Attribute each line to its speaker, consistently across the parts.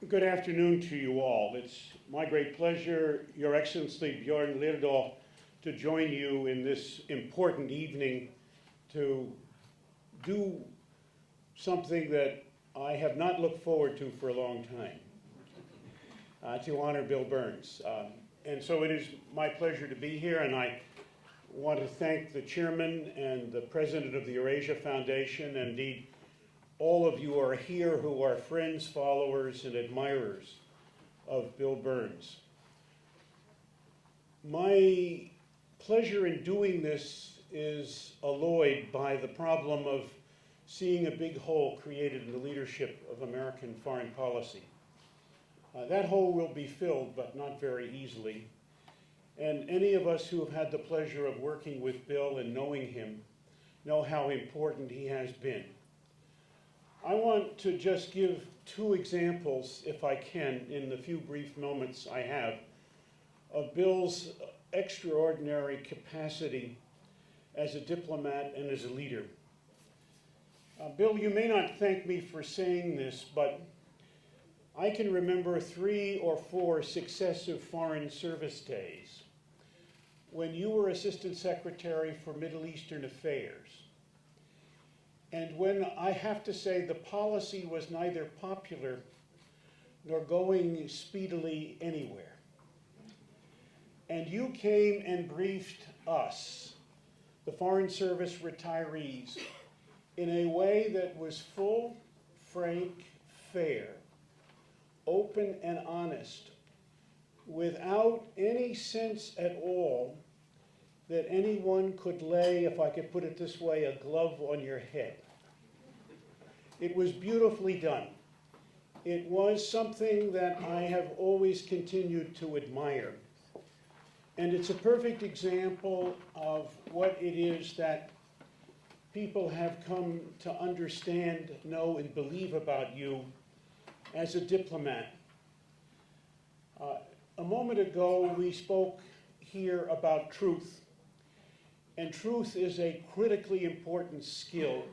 Speaker 1: Good afternoon to you all. It's my great pleasure, Your Excellency Bjorn Lirdal, to join you in this important evening to do something that I have not looked forward to for a long time, to honor Bill Burns. And so it is my pleasure to be here, and I want to thank the chairman and the president of the Eurasia Foundation, and indeed all of you are here who are friends, followers, and admirers of Bill Burns. My pleasure in doing this is alloyed by the problem of seeing a big hole created in the leadership of American foreign policy. That hole will be filled, but not very easily. And any of us who have had the pleasure of working with Bill and knowing him know how important he has been. I want to just give two examples, if I can, in the few brief moments I have, of Bill's extraordinary capacity as a diplomat and as a leader. Bill, you may not thank me for saying this, but I can remember 3 or 4 successive Foreign Service days when you were Assistant Secretary for Middle Eastern Affairs. And when, I have to say, the policy was neither popular nor going speedily anywhere. And you came and briefed us, the Foreign Service retirees, in a way that was full, frank, fair, open, and honest, without any sense at all that anyone could lay, if I could put it this way, a glove on your head. It was beautifully done. It was something that I have always continued to admire. And it's a perfect example of what it is that people have come to understand, know, and believe about you as a diplomat. A moment ago, we spoke here about truth. And truth is a critically important skill.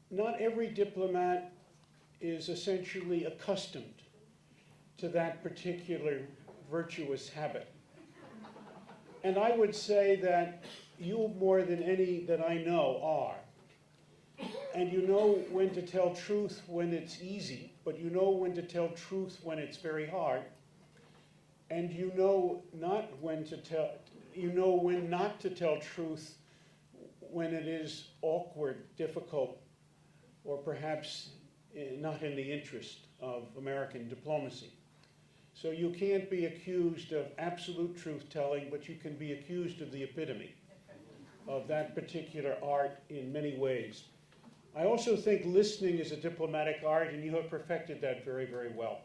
Speaker 1: Not every diplomat is essentially accustomed to that particular virtuous habit. And I would say that you, more than any that I know, are. And you know when to tell truth when it's easy, but you know when to tell truth when it's very hard. And you know when not to tell truth when it is awkward, difficult, or perhaps not in the interest of American diplomacy. So you can't be accused of absolute truth-telling, but you can be accused of the epitome of that particular art in many ways. I also think listening is a diplomatic art, and you have perfected that very, very well.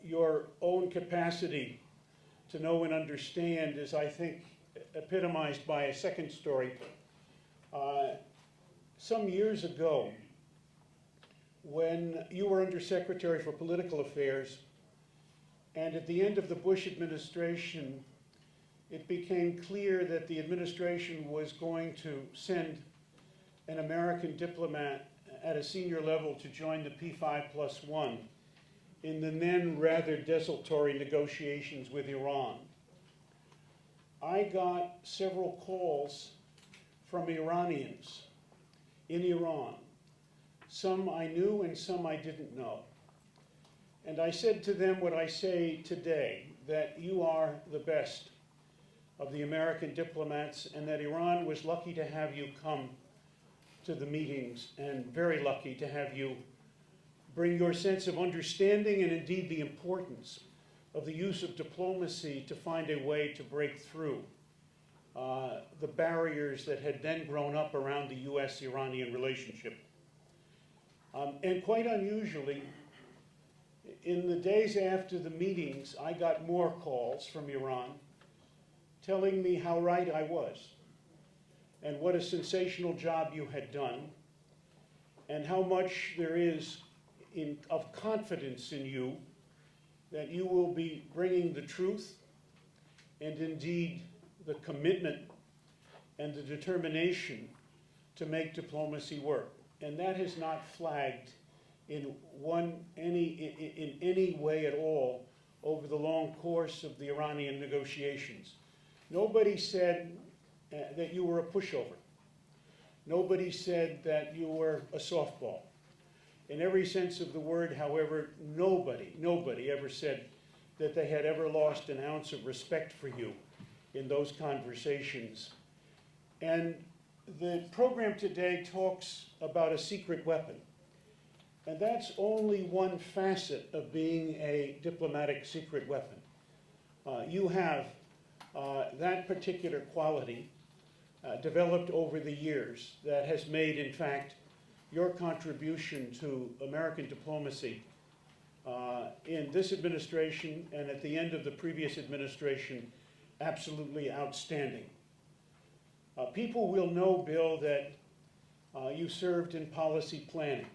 Speaker 1: Your own capacity to know and understand is, I think, epitomized by a second story. Some years ago, when you were Undersecretary for Political Affairs, and at the end of the Bush administration, it became clear that the administration was going to send an American diplomat at a senior level to join the P5+1 in the then rather desultory negotiations with Iran. I got several calls from Iranians in Iran. Some I knew and some I didn't know. And I said to them what I say today, that you are the best of the American diplomats, and that Iran was lucky to have you come to the meetings, and very lucky to have you bring your sense of understanding and indeed the importance of the use of diplomacy to find a way to break through the barriers that had then grown up around the US-Iranian relationship. And quite unusually, in the days after the meetings, I got more calls from Iran telling me how right I was and what a sensational job you had done and how much there is of confidence in you that you will be bringing the truth and indeed the commitment and the determination to make diplomacy work. And that has not flagged in any way at all over the long course of the Iranian negotiations. Nobody said that you were a pushover. Nobody said that you were a softball. In every sense of the word, however, nobody ever said that they had ever lost an ounce of respect for you in those conversations. And the program today talks about a secret weapon. And that's only one facet of being a diplomatic secret weapon. You have that particular quality developed over the years that has made, in fact, your contribution to American diplomacy in this administration and at the end of the previous administration absolutely outstanding. People will know, Bill, that you served in policy planning,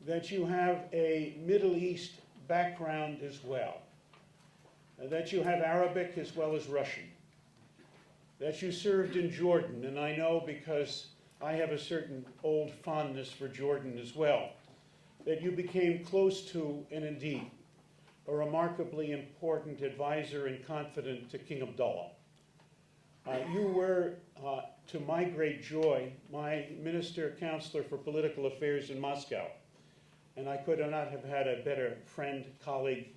Speaker 1: that you have a Middle East background as well, that you have Arabic as well as Russian, that you served in Jordan, and I know because I have a certain old fondness for Jordan as well, that you became close to, and indeed, a remarkably important advisor and confidant to King Abdullah. You were, to my great joy, my minister counselor for political affairs in Moscow, and I could not have had a better friend, colleague,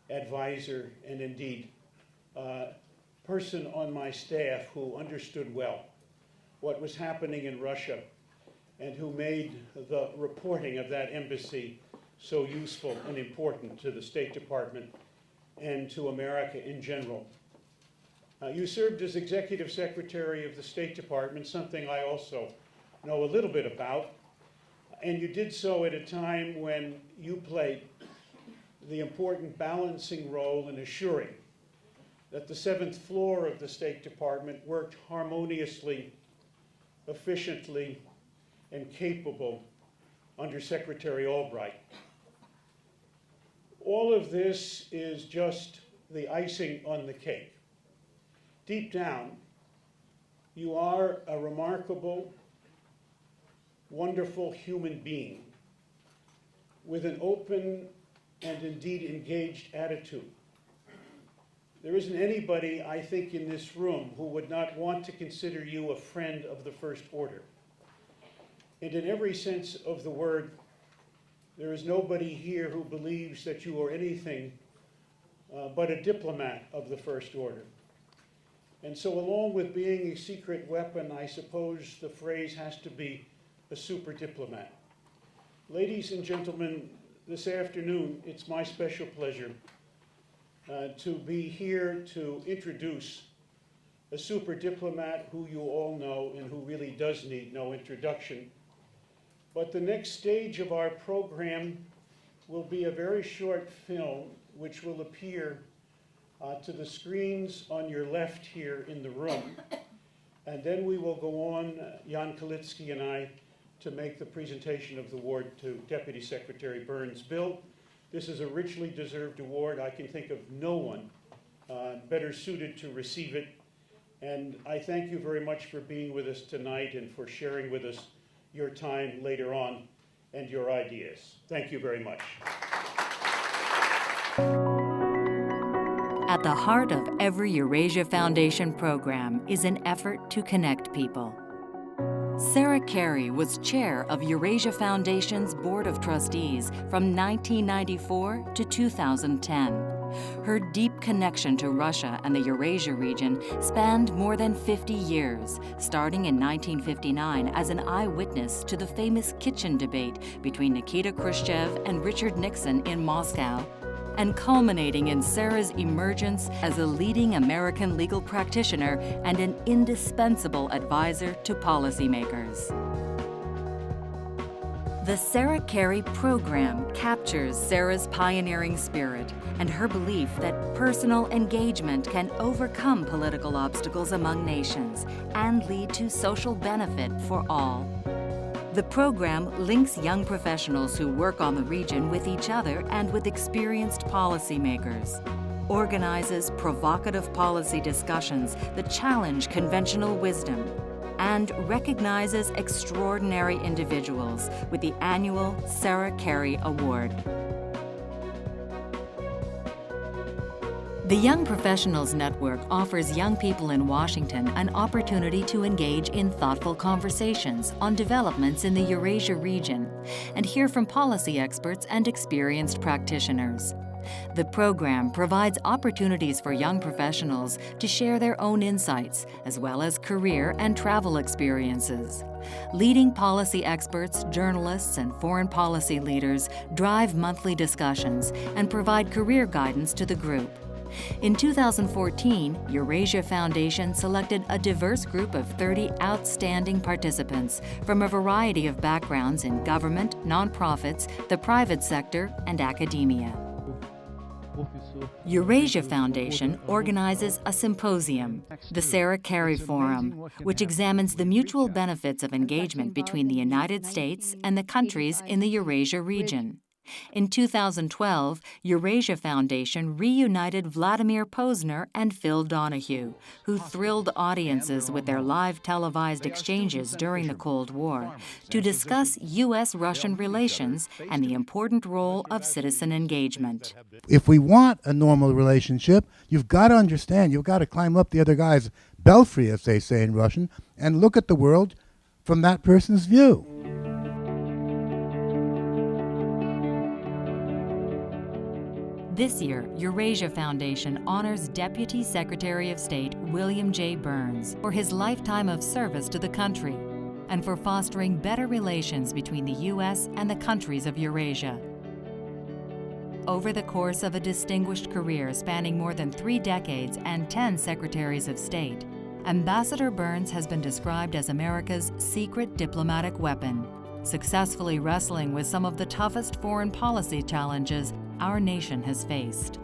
Speaker 1: advisor, and indeed, person on my staff who understood well what was happening in Russia and who made the reporting of that embassy so useful and important to the State Department and to America in general. You served as Executive Secretary of the State Department, something I also know a little bit about, and you did so at a time when you played the important balancing role in assuring that the 7th floor of the State Department worked harmoniously, efficiently, and capable under Secretary Albright. All of this is just the icing on the cake. Deep down, you are a remarkable, wonderful human being with an open and indeed engaged attitude. There isn't anybody, I think, in this room who would not want to consider you a friend of the First Order. And in every sense of the word, there is nobody here who believes that you are anything but a diplomat of the First Order. And so along with being a secret weapon, I suppose the phrase has to be a super diplomat. Ladies and gentlemen, this afternoon, it's my special pleasure to be here to introduce a super diplomat who you all know and who really does need no introduction. But the next stage of our program will be a very short film which will appear to the screens on your left here in the room. And then we will go on, Jan Kalicki and I, to make the presentation of the award to Deputy Secretary Burns. Bill, this is a richly deserved award. I can think of no one better suited to receive it. And I thank you very much for being with us tonight and for sharing with us your time later on and your ideas. Thank you very much.
Speaker 2: At the heart of every Eurasia Foundation program is an effort to connect people. Sarah Carey was chair of Eurasia Foundation's Board of Trustees from 1994 to 2010. Her deep connection to Russia and the Eurasia region spanned more than 50 years, starting in 1959 as an eyewitness to the famous kitchen debate between Nikita Khrushchev and Richard Nixon in Moscow, and culminating in Sarah's emergence as a leading American legal practitioner and an indispensable advisor to policymakers. The Sarah Carey program captures Sarah's pioneering spirit and her belief that personal engagement can overcome political obstacles among nations and lead to social benefit for all. The program links young professionals who work on the region with each other and with experienced policymakers, organizes provocative policy discussions that challenge conventional wisdom, and recognizes extraordinary individuals with the annual Sarah Carey Award. The Young Professionals Network offers young people in Washington an opportunity to engage in thoughtful conversations on developments in the Eurasia region and hear from policy experts and experienced practitioners. The program provides opportunities for young professionals to share their own insights, as well as career and travel experiences. Leading policy experts, journalists, and foreign policy leaders drive monthly discussions and provide career guidance to the group. In 2014, Eurasia Foundation selected a diverse group of 30 outstanding participants from a variety of backgrounds in government, nonprofits, the private sector, and academia. Eurasia Foundation organizes a symposium, the Sarah Carey Forum, which examines the mutual benefits of engagement between the United States and the countries in the Eurasia region. In 2012, Eurasia Foundation reunited Vladimir Posner and Phil Donahue, who thrilled audiences with their live televised exchanges during the Cold War, to discuss U.S.-Russian relations and the important role of citizen engagement.
Speaker 3: If we want a normal relationship, you've got to understand, you've got to climb up the other guy's belfry, as they say in Russian, and look at the world from that person's view.
Speaker 2: This year, Eurasia Foundation honors Deputy Secretary of State William J. Burns for his lifetime of service to the country and for fostering better relations between the U.S. and the countries of Eurasia. Over the course of a distinguished career spanning more than 3 decades and 10 Secretaries of State, Ambassador Burns has been described as America's secret diplomatic weapon, successfully wrestling with some of the toughest foreign policy challenges our nation has faced.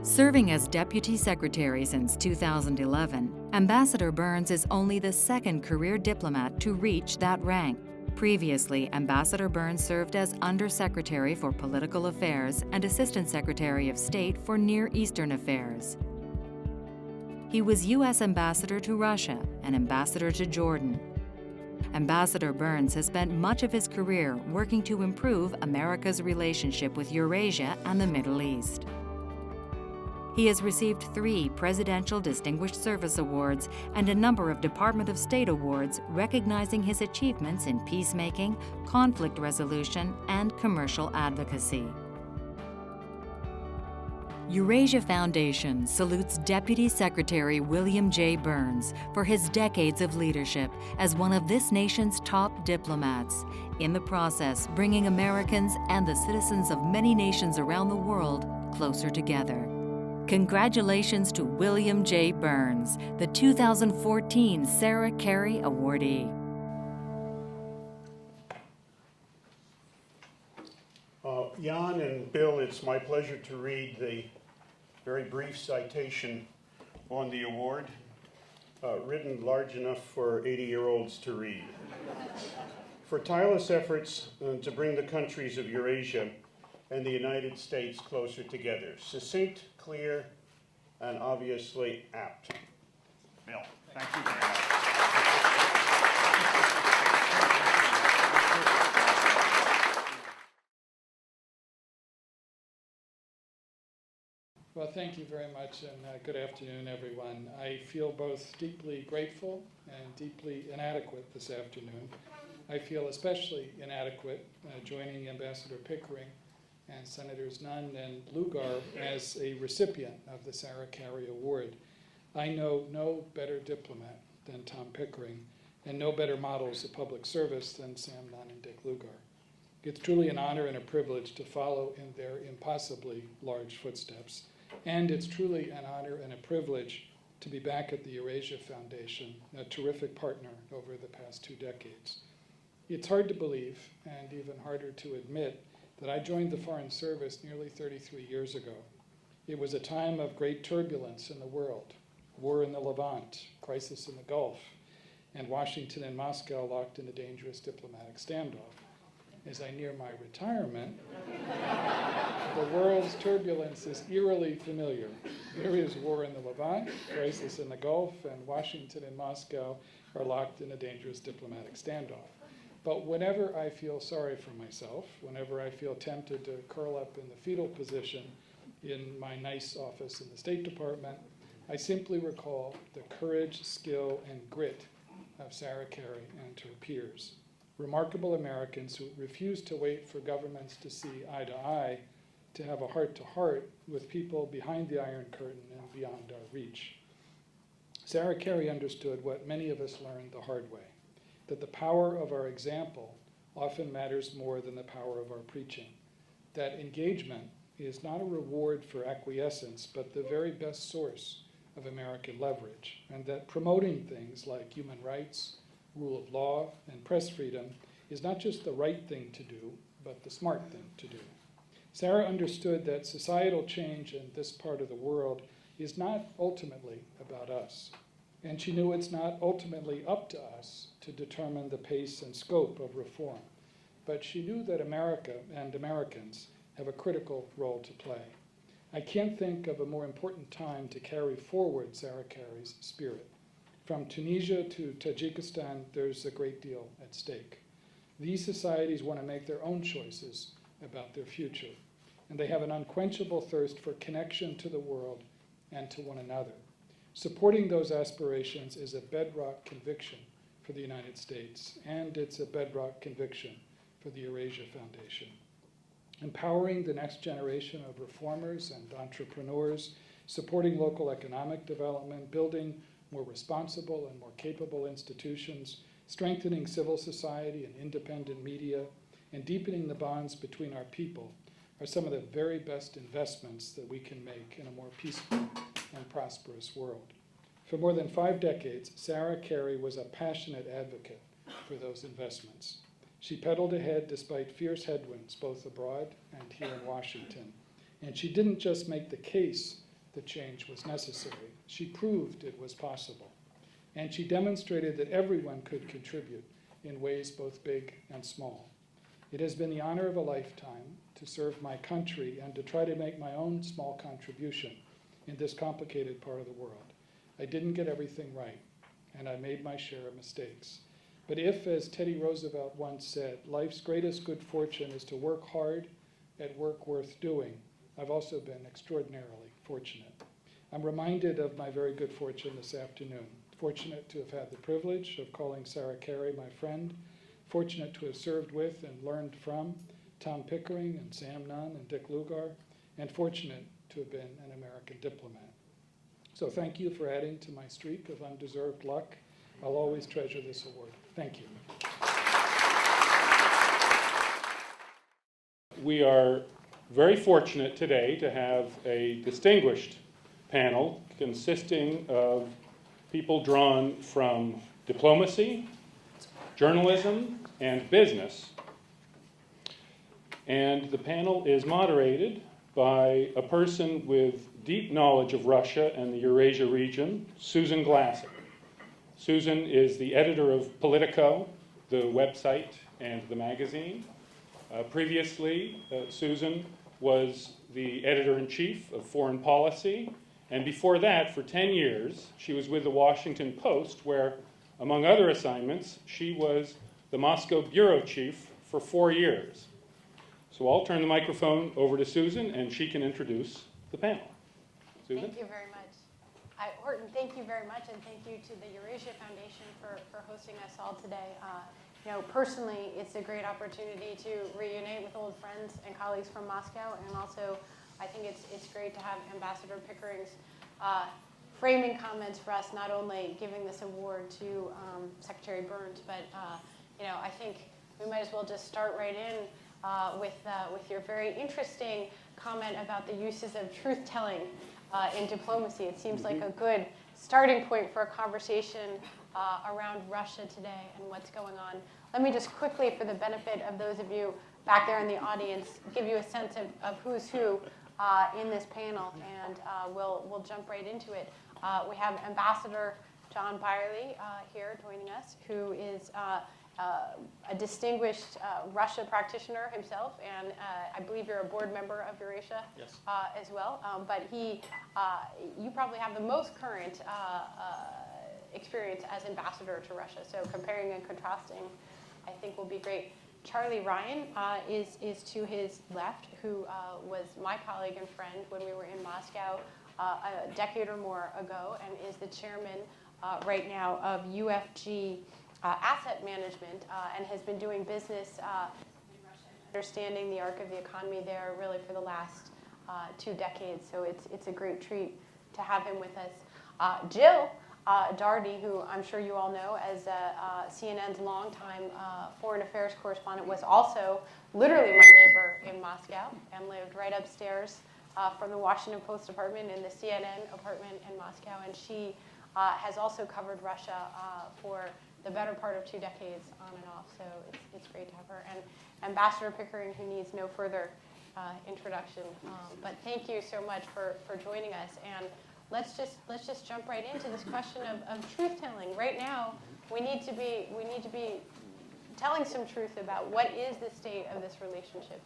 Speaker 2: Serving as Deputy Secretary since 2011, Ambassador Burns is only the 2nd career diplomat to reach that rank. Previously, Ambassador Burns served as Undersecretary for Political Affairs and Assistant Secretary of State for Near Eastern Affairs. He was U.S. Ambassador to Russia and Ambassador to Jordan. Ambassador Burns has spent much of his career working to improve America's relationship with Eurasia and the Middle East. He has received 3 Presidential Distinguished Service Awards and a number of Department of State awards recognizing his achievements in peacemaking, conflict resolution, and commercial advocacy. Eurasia Foundation salutes Deputy Secretary William J. Burns for his decades of leadership as one of this nation's top diplomats, in the process bringing Americans and the citizens of many nations around the world closer together. Congratulations to William J. Burns, the 2014 Sarah Carey Awardee.
Speaker 1: Jan and Bill, it's my pleasure to read the very brief citation on the award, written large enough for 80-year-olds to read. For tireless efforts to bring the countries of Eurasia and the United States closer together. Succinct, clear, and obviously apt.
Speaker 4: Bill, thank you very much.
Speaker 5: Well, thank you very much, and good afternoon, everyone. I feel both deeply grateful and deeply inadequate this afternoon. I feel especially inadequate joining Ambassador Pickering and Senators Nunn and Lugar as a recipient of the Sarah Carey Award. I know no better diplomat than Tom Pickering and no better models of public service than Sam Nunn and Dick Lugar. It's truly an honor and a privilege to follow in their impossibly large footsteps. And it's truly an honor and a privilege to be back at the Eurasia Foundation, a terrific partner over the past 2 decades. It's hard to believe, and even harder to admit, that I joined the Foreign Service nearly 33 years ago. It was a time of great turbulence in the world, war in the Levant, crisis in the Gulf, and Washington and Moscow locked in a dangerous diplomatic standoff. As I near my retirement, the world's turbulence is eerily familiar, Syria's war in the Levant, crisis in the Gulf, and Washington and Moscow are locked in a dangerous diplomatic standoff. But whenever I feel sorry for myself, whenever I feel tempted to curl up in the fetal position in my nice office in the State Department, I simply recall the courage, skill, and grit of Sarah Carey and her peers, remarkable Americans who refused to wait for governments to see eye to eye, to have a heart-to-heart with people behind the Iron Curtain and beyond our reach. Sarah Carey understood what many of us learned the hard way, that the power of our example often matters more than the power of our preaching, that engagement is not a reward for acquiescence, but the very best source of American leverage, and that promoting things like human rights, rule of law, and press freedom is not just the right thing to do, but the smart thing to do. Sarah understood that societal change in this part of the world is not ultimately about us, and she knew it's not ultimately up to us to determine the pace and scope of reform, but she knew that America and Americans have a critical role to play. I can't think of a more important time to carry forward Sarah Carey's spirit. From Tunisia to Tajikistan, there's a great deal at stake. These societies want to make their own choices about their future, and they have an unquenchable thirst for connection to the world and to one another. Supporting those aspirations is a bedrock conviction for the United States, and it's a bedrock conviction for the Eurasia Foundation. Empowering the next generation of reformers and entrepreneurs, supporting local economic development, building more responsible and more capable institutions, strengthening civil society and independent media, and deepening the bonds between our people are some of the very best investments that we can make in a more peaceful and prosperous world. For more than 5 decades, Sarah Carey was a passionate advocate for those investments. She pedaled ahead despite fierce headwinds, both abroad and here in Washington. And she didn't just make the case that change was necessary. She proved it was possible. And she demonstrated that everyone could contribute in ways both big and small. It has been the honor of a lifetime to serve my country and to try to make my own small contribution in this complicated part of the world. I didn't get everything right, and I made my share of mistakes. But if, as Teddy Roosevelt once said, life's greatest good fortune is to work hard at work worth doing, I've also been extraordinarily fortunate. I'm reminded of my very good fortune this afternoon. Fortunate to have had the privilege of calling Sarah Carey my friend, fortunate to have served with and learned from Tom Pickering and Sam Nunn and Dick Lugar, and fortunate to have been an American diplomat. So thank you for adding to my streak of undeserved luck. I'll always treasure this award. Thank you.
Speaker 1: We are very fortunate today to have a distinguished panel consisting of people drawn from diplomacy, journalism, and business. And the panel is moderated by a person with deep knowledge of Russia and the Eurasia region, Susan Glassick. Susan is the editor of Politico, the website and the magazine. Previously, Susan was the editor-in-chief of Foreign Policy, and before that, for 10 years, she was with the Washington Post, where, among other assignments, she was the Moscow bureau chief for 4 years. So I'll turn the microphone over to Susan, and she can introduce the panel. Susan?
Speaker 6: Thank you very much. Horton, thank you very much, and thank you to the Eurasia Foundation for hosting us all today. Personally, it's a great opportunity to reunite with old friends and colleagues from Moscow, and also I think it's great to have Ambassador Pickering's framing comments for us, not only giving this award to Secretary Burns, but I think we might as well just start right in with your very interesting comment about the uses of truth-telling in diplomacy. It seems like a good starting point for a conversation around Russia today and what's going on. Let me just quickly, for the benefit of those of you back there in the audience, give you a sense of who's who in this panel, and we'll jump right into it. We have Ambassador John Beyrle here joining us, who is a distinguished Russia practitioner himself, and I believe you're a board member of Eurasia as well. But you probably have the most current experience as ambassador to Russia. So comparing and contrasting, I think, will be great. Charlie Ryan is to his left, who was my colleague and friend when we were in Moscow a decade or more ago, and is the chairman right now of UFG Asset Management, and has been doing business in Russia, understanding the arc of the economy there really for the last 2 decades. So it's a great treat to have him with us. Jill Dougherty, who I'm sure you all know as CNN's longtime foreign affairs correspondent, was also literally my neighbor in Moscow and lived right upstairs from the Washington Post department in the CNN apartment in Moscow. And she has also covered Russia for the better part of 2 decades on and off. So it's great to have her. And Ambassador Pickering, who needs no further introduction. But thank you so much for joining us. And let's just jump right into this question of truth telling. Right now, we need to be telling some truth about what is the state of this relationship.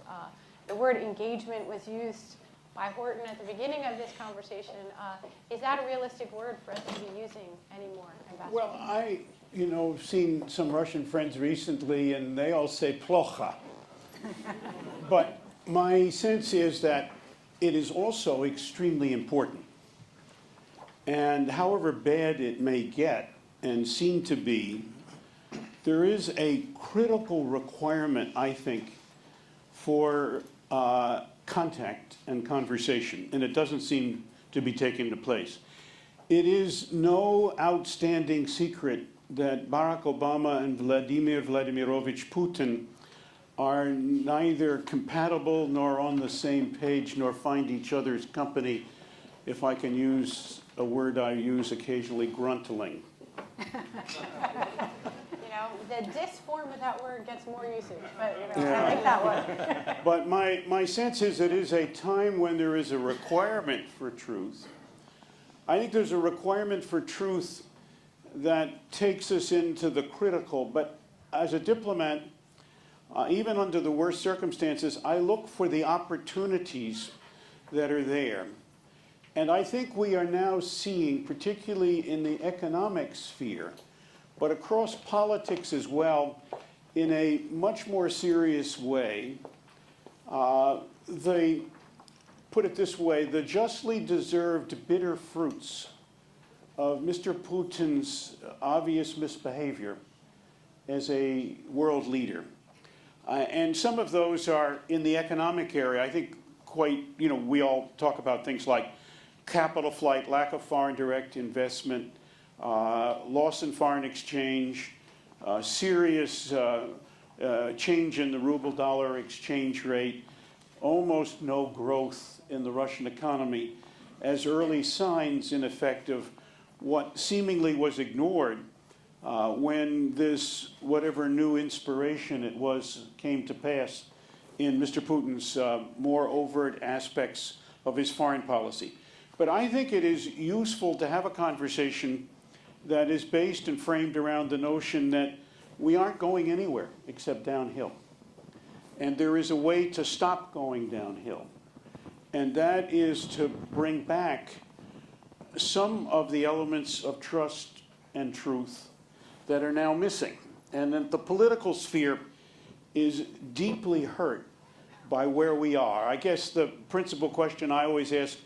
Speaker 6: The word engagement was used by Horton at the beginning of this conversation. Is that a realistic word for us to be using anymore, Ambassador?
Speaker 1: Well, I've seen some Russian friends recently, and they all say plocha. But my sense is that it is also extremely important. And however bad it may get and seem to be, there is a critical requirement, I think, for contact and conversation, and it doesn't seem to be taking place. It is no outstanding secret that Barack Obama and Vladimir Vladimirovich Putin are neither compatible nor on the same page nor find each other's company, if I can use a word I use occasionally, gruntling.
Speaker 6: The dis form of that word gets more usage, but I like that one.
Speaker 1: But my sense is it is a time when there is a requirement for truth. I think there's a requirement for truth that takes us into the critical, but as a diplomat, even under the worst circumstances, I look for the opportunities that are there. And I think we are now seeing, particularly in the economic sphere, but across politics as well, in a much more serious way, put it this way, the justly deserved bitter fruits of Mr. Putin's obvious misbehavior as a world leader. And some of those are in the economic area. I think we all talk about things like capital flight, lack of foreign direct investment, loss in foreign exchange, serious change in the ruble-dollar exchange rate, almost no growth in the Russian economy as early signs, in effect, of what seemingly was ignored when this, whatever new inspiration it was, came to pass in Mr. Putin's more overt aspects of his foreign policy. But I think it is useful to have a conversation that is based and framed around the notion that we aren't going anywhere except downhill. And there is a way to stop going downhill. And that is to bring back some of the elements of trust and truth that are now missing. And that the political sphere is deeply hurt by where we are. I guess the principal question I always ask,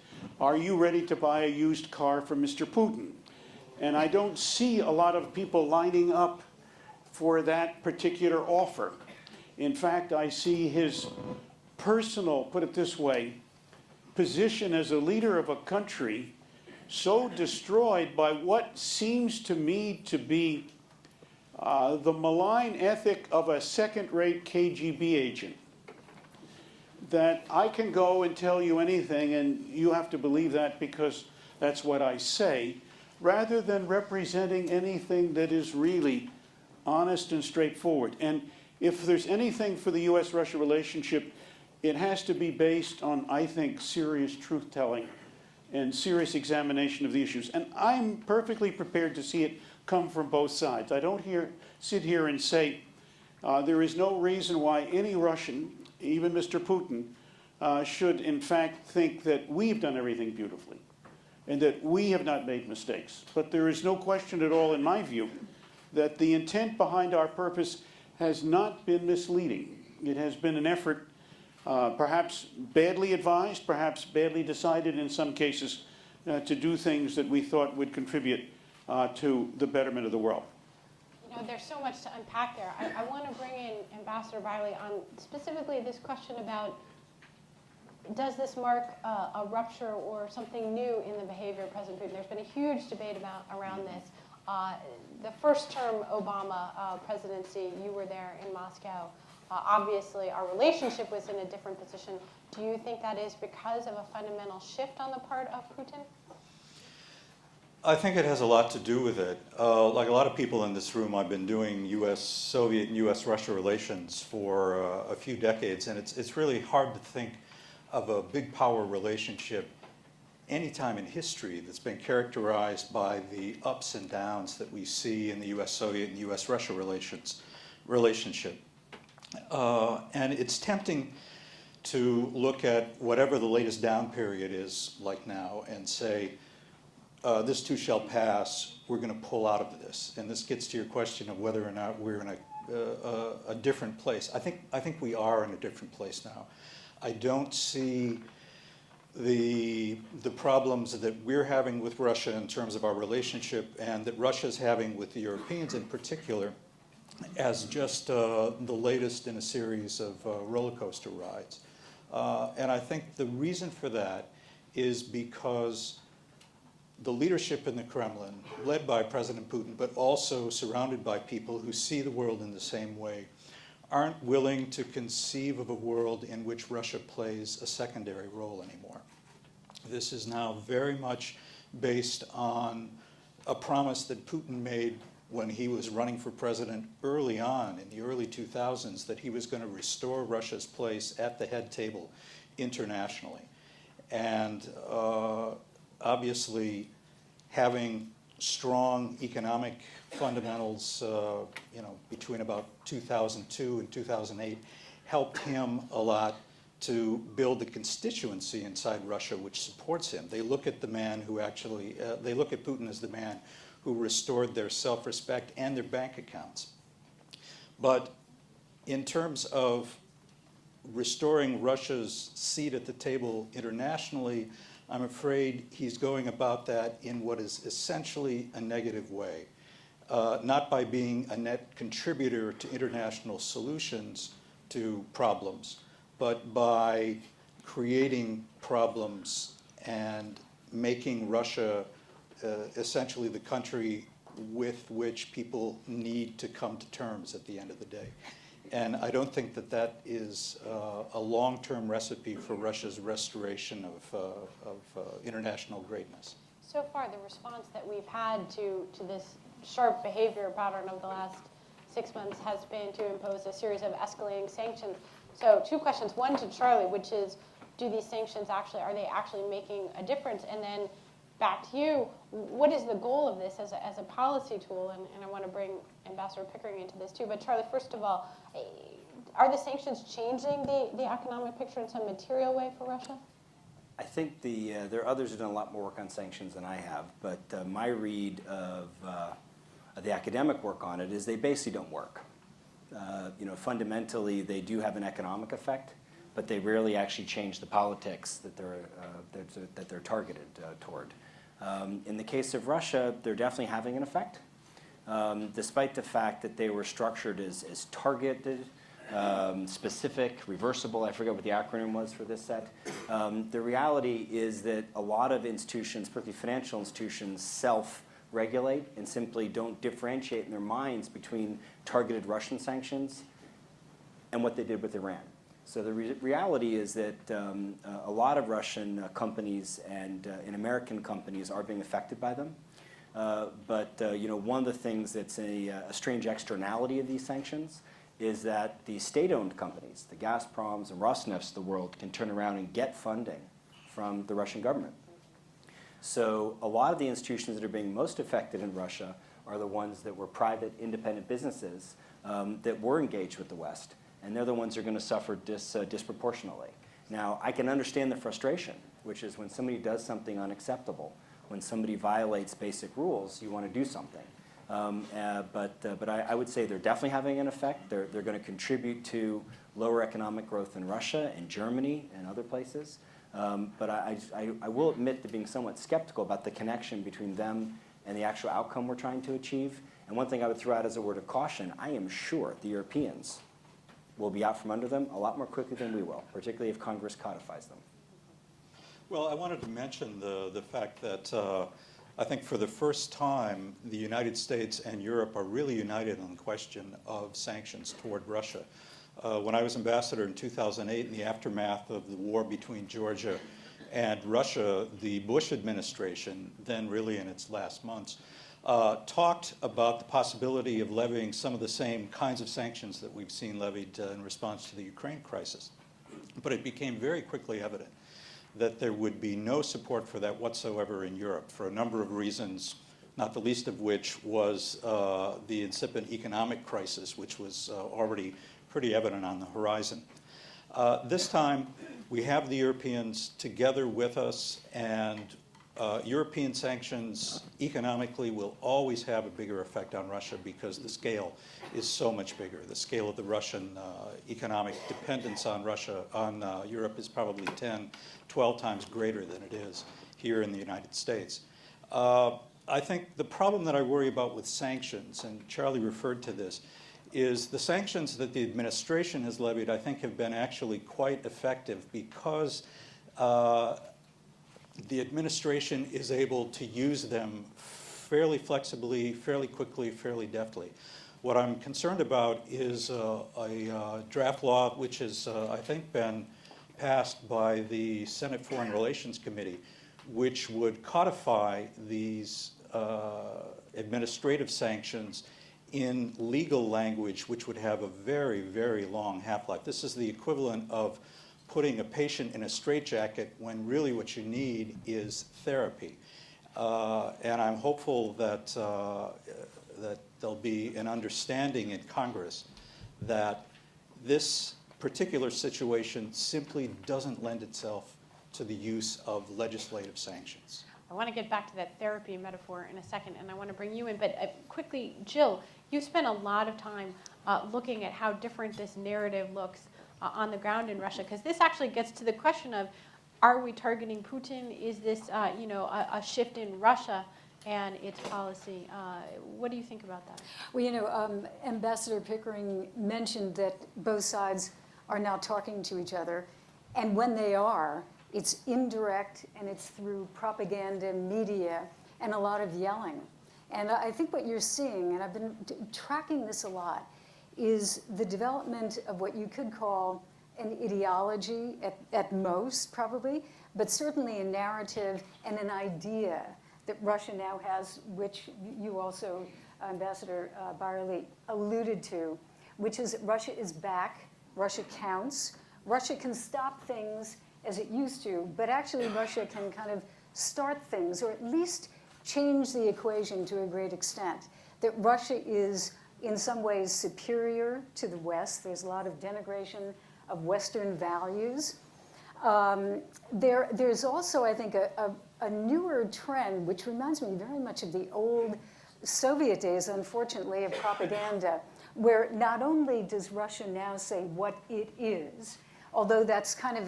Speaker 1: are you ready to buy a used car from Mr. Putin? And I don't see a lot of people lining up for that particular offer. In fact, I see his personal, put it this way, position as a leader of a country so destroyed by what seems to me to be the malign ethic of a second-rate KGB agent, that I can go and tell you anything and you have to believe that because that's what I say, rather than representing anything that is really honest and straightforward. And if there's anything for the U.S.-Russia relationship, it has to be based on, I think, serious truth-telling and serious examination of the issues. And I'm perfectly prepared to see it come from both sides. I don't sit here and say, There is no reason why any Russian, even Mr. Putin, should in fact think that we've done everything beautifully and that we have not made mistakes. But there is no question at all, in my view, that the intent behind our purpose has not been misleading. It has been an effort, perhaps badly advised, perhaps badly decided in some cases, to do things that we thought would contribute to the betterment of the world.
Speaker 6: You know, there's so much to unpack there. I want to bring in Ambassador Beyrle on specifically this question about, does this mark a rupture or something new in the behavior of President Putin? There's been a huge debate around this. The first term Obama presidency, you were there in Moscow. Obviously, our relationship was in a different position. Do you think that is because of a fundamental shift on the part of Putin?
Speaker 7: I think it has a lot to do with it. Like a lot of people in this room, I've been doing U.S.-Soviet and U.S.-Russia relations for a few decades, and it's really hard to think of a big power relationship any time in history that's been characterized by the ups and downs that we see in the U.S.-Soviet and U.S.-Russia relationship. And it's tempting to look at whatever the latest down period is like now and say, this too shall pass, we're going to pull out of this. And this gets to your question of whether or not we're in a different place. I think we are in a different place now. I don't see the problems that we're having with Russia in terms of our relationship and that Russia's having with the Europeans in particular as just the latest in a series of roller coaster rides. And I think the reason for that is because the leadership in the Kremlin, led by President Putin, but also surrounded by people who see the world in the same way, aren't willing to conceive of a world in which Russia plays a secondary role anymore. This is now very much based on a promise that Putin made when he was running for president early on in the early 2000s, that he was going to restore Russia's place at the head table internationally. And obviously, having strong economic fundamentals, between about 2002 and 2008, helped him a lot to build the constituency inside Russia which supports him. They look at the man who actually, they look at Putin as the man who restored their self-respect and their bank accounts. But in terms of restoring Russia's seat at the table internationally, I'm afraid he's going about that in what is essentially a negative way. Not by being a net contributor to international solutions to problems, but by creating problems and making Russia essentially the country with which people need to come to terms at the end of the day. And I don't think that that is a long-term recipe for Russia's restoration of international greatness.
Speaker 6: So far, the response that we've had to this sharp behavior pattern of the last 6 months has been to impose a series of escalating sanctions. So 2 questions. One to Charlie, which is, do these sanctions are they actually making a difference? And then back to you, what is the goal of this as a policy tool? And I want to bring Ambassador Pickering into this too. But Charlie, first of all, are the sanctions changing the economic picture in some material way for Russia?
Speaker 8: I think there are others who've done a lot more work on sanctions than I have, but my read of the academic work on it is they basically don't work. Fundamentally, they do have an economic effect, but they rarely actually change the politics that they're targeted toward. In the case of Russia, they're definitely having an effect, despite the fact that they were structured as targeted, specific, reversible. I forget what the acronym was for this set. The reality is that a lot of institutions, particularly financial institutions, self-regulate and simply don't differentiate in their minds between targeted Russian sanctions and what they did with Iran. So the reality is that a lot of Russian companies and American companies are being affected by them. But one of the things that's a strange externality of these sanctions is that the state-owned companies, the Gazproms and Rosnefts of the world, can turn around and get funding from the Russian government. So a lot of the institutions that are being most affected in Russia are the ones that were private, independent businesses that were engaged with the West, and they're the ones who are going to suffer disproportionately. Now, I can understand the frustration, which is when somebody does something unacceptable, when somebody violates basic rules, you want to do something. But I would say they're definitely having an effect. They're going to contribute to lower economic growth in Russia and Germany and other places. But I will admit to being somewhat skeptical about the connection between them and the actual outcome we're trying to achieve. And one thing I would throw out as a word of caution, I am sure the Europeans will be out from under them a lot more quickly than we will, particularly if Congress codifies them.
Speaker 7: Well, I wanted to mention the fact that I think for the first time, the United States and Europe are really united on the question of sanctions toward Russia. When I was ambassador in 2008, in the aftermath of the war between Georgia and Russia, the Bush administration, then really in its last months, talked about the possibility of levying some of the same kinds of sanctions that we've seen levied in response to the Ukraine crisis. But it became very quickly evident that there would be no support for that whatsoever in Europe for a number of reasons, not the least of which was the incipient economic crisis, which was already pretty evident on the horizon. This time, we have the Europeans together with us, and European sanctions economically will always have a bigger effect on Russia because the scale is so much bigger. The scale of the Russian economic dependence on Russia, on Europe, is probably 10, 12 times greater than it is here in the United States. I think the problem that I worry about with sanctions, and Charlie referred to this, is the sanctions that the administration has levied, I think, have been actually quite effective because the administration is able to use them fairly flexibly, fairly quickly, fairly deftly. What I'm concerned about is a draft law which has, I think, been passed by the Senate Foreign Relations Committee, which would codify these administrative sanctions in legal language, which would have a very, very long half-life. This is the equivalent of putting a patient in a straitjacket when really what you need is therapy. And I'm hopeful that, that there'll be an understanding in Congress that this particular situation simply doesn't lend itself to the use of legislative sanctions.
Speaker 6: I want to get back to that therapy metaphor in a second, and I want to bring you in. But quickly, Jill, you spent a lot of time looking at how different this narrative looks on the ground in Russia, because this actually gets to the question of, are we targeting Putin? Is this a shift in Russia and its policy? What do you think about that?
Speaker 9: Well, Ambassador Pickering mentioned that both sides are now talking to each other, and when they are, it's indirect and it's through propaganda, media, and a lot of yelling. And I think what you're seeing, and I've been tracking this a lot, is the development of what you could call an ideology at most, probably, but certainly a narrative and an idea that Russia now has, which you also, Ambassador Beyrle, alluded to, which is that Russia is back, Russia counts, Russia can stop things as it used to, but actually Russia can kind of start things, or at least change the equation to a great extent. That Russia is in some ways superior to the West. There's a lot of denigration of Western values. There's also, I think, a newer trend, which reminds me very much of the old Soviet days, unfortunately, of propaganda, where not only does Russia now say what it is, although that's kind of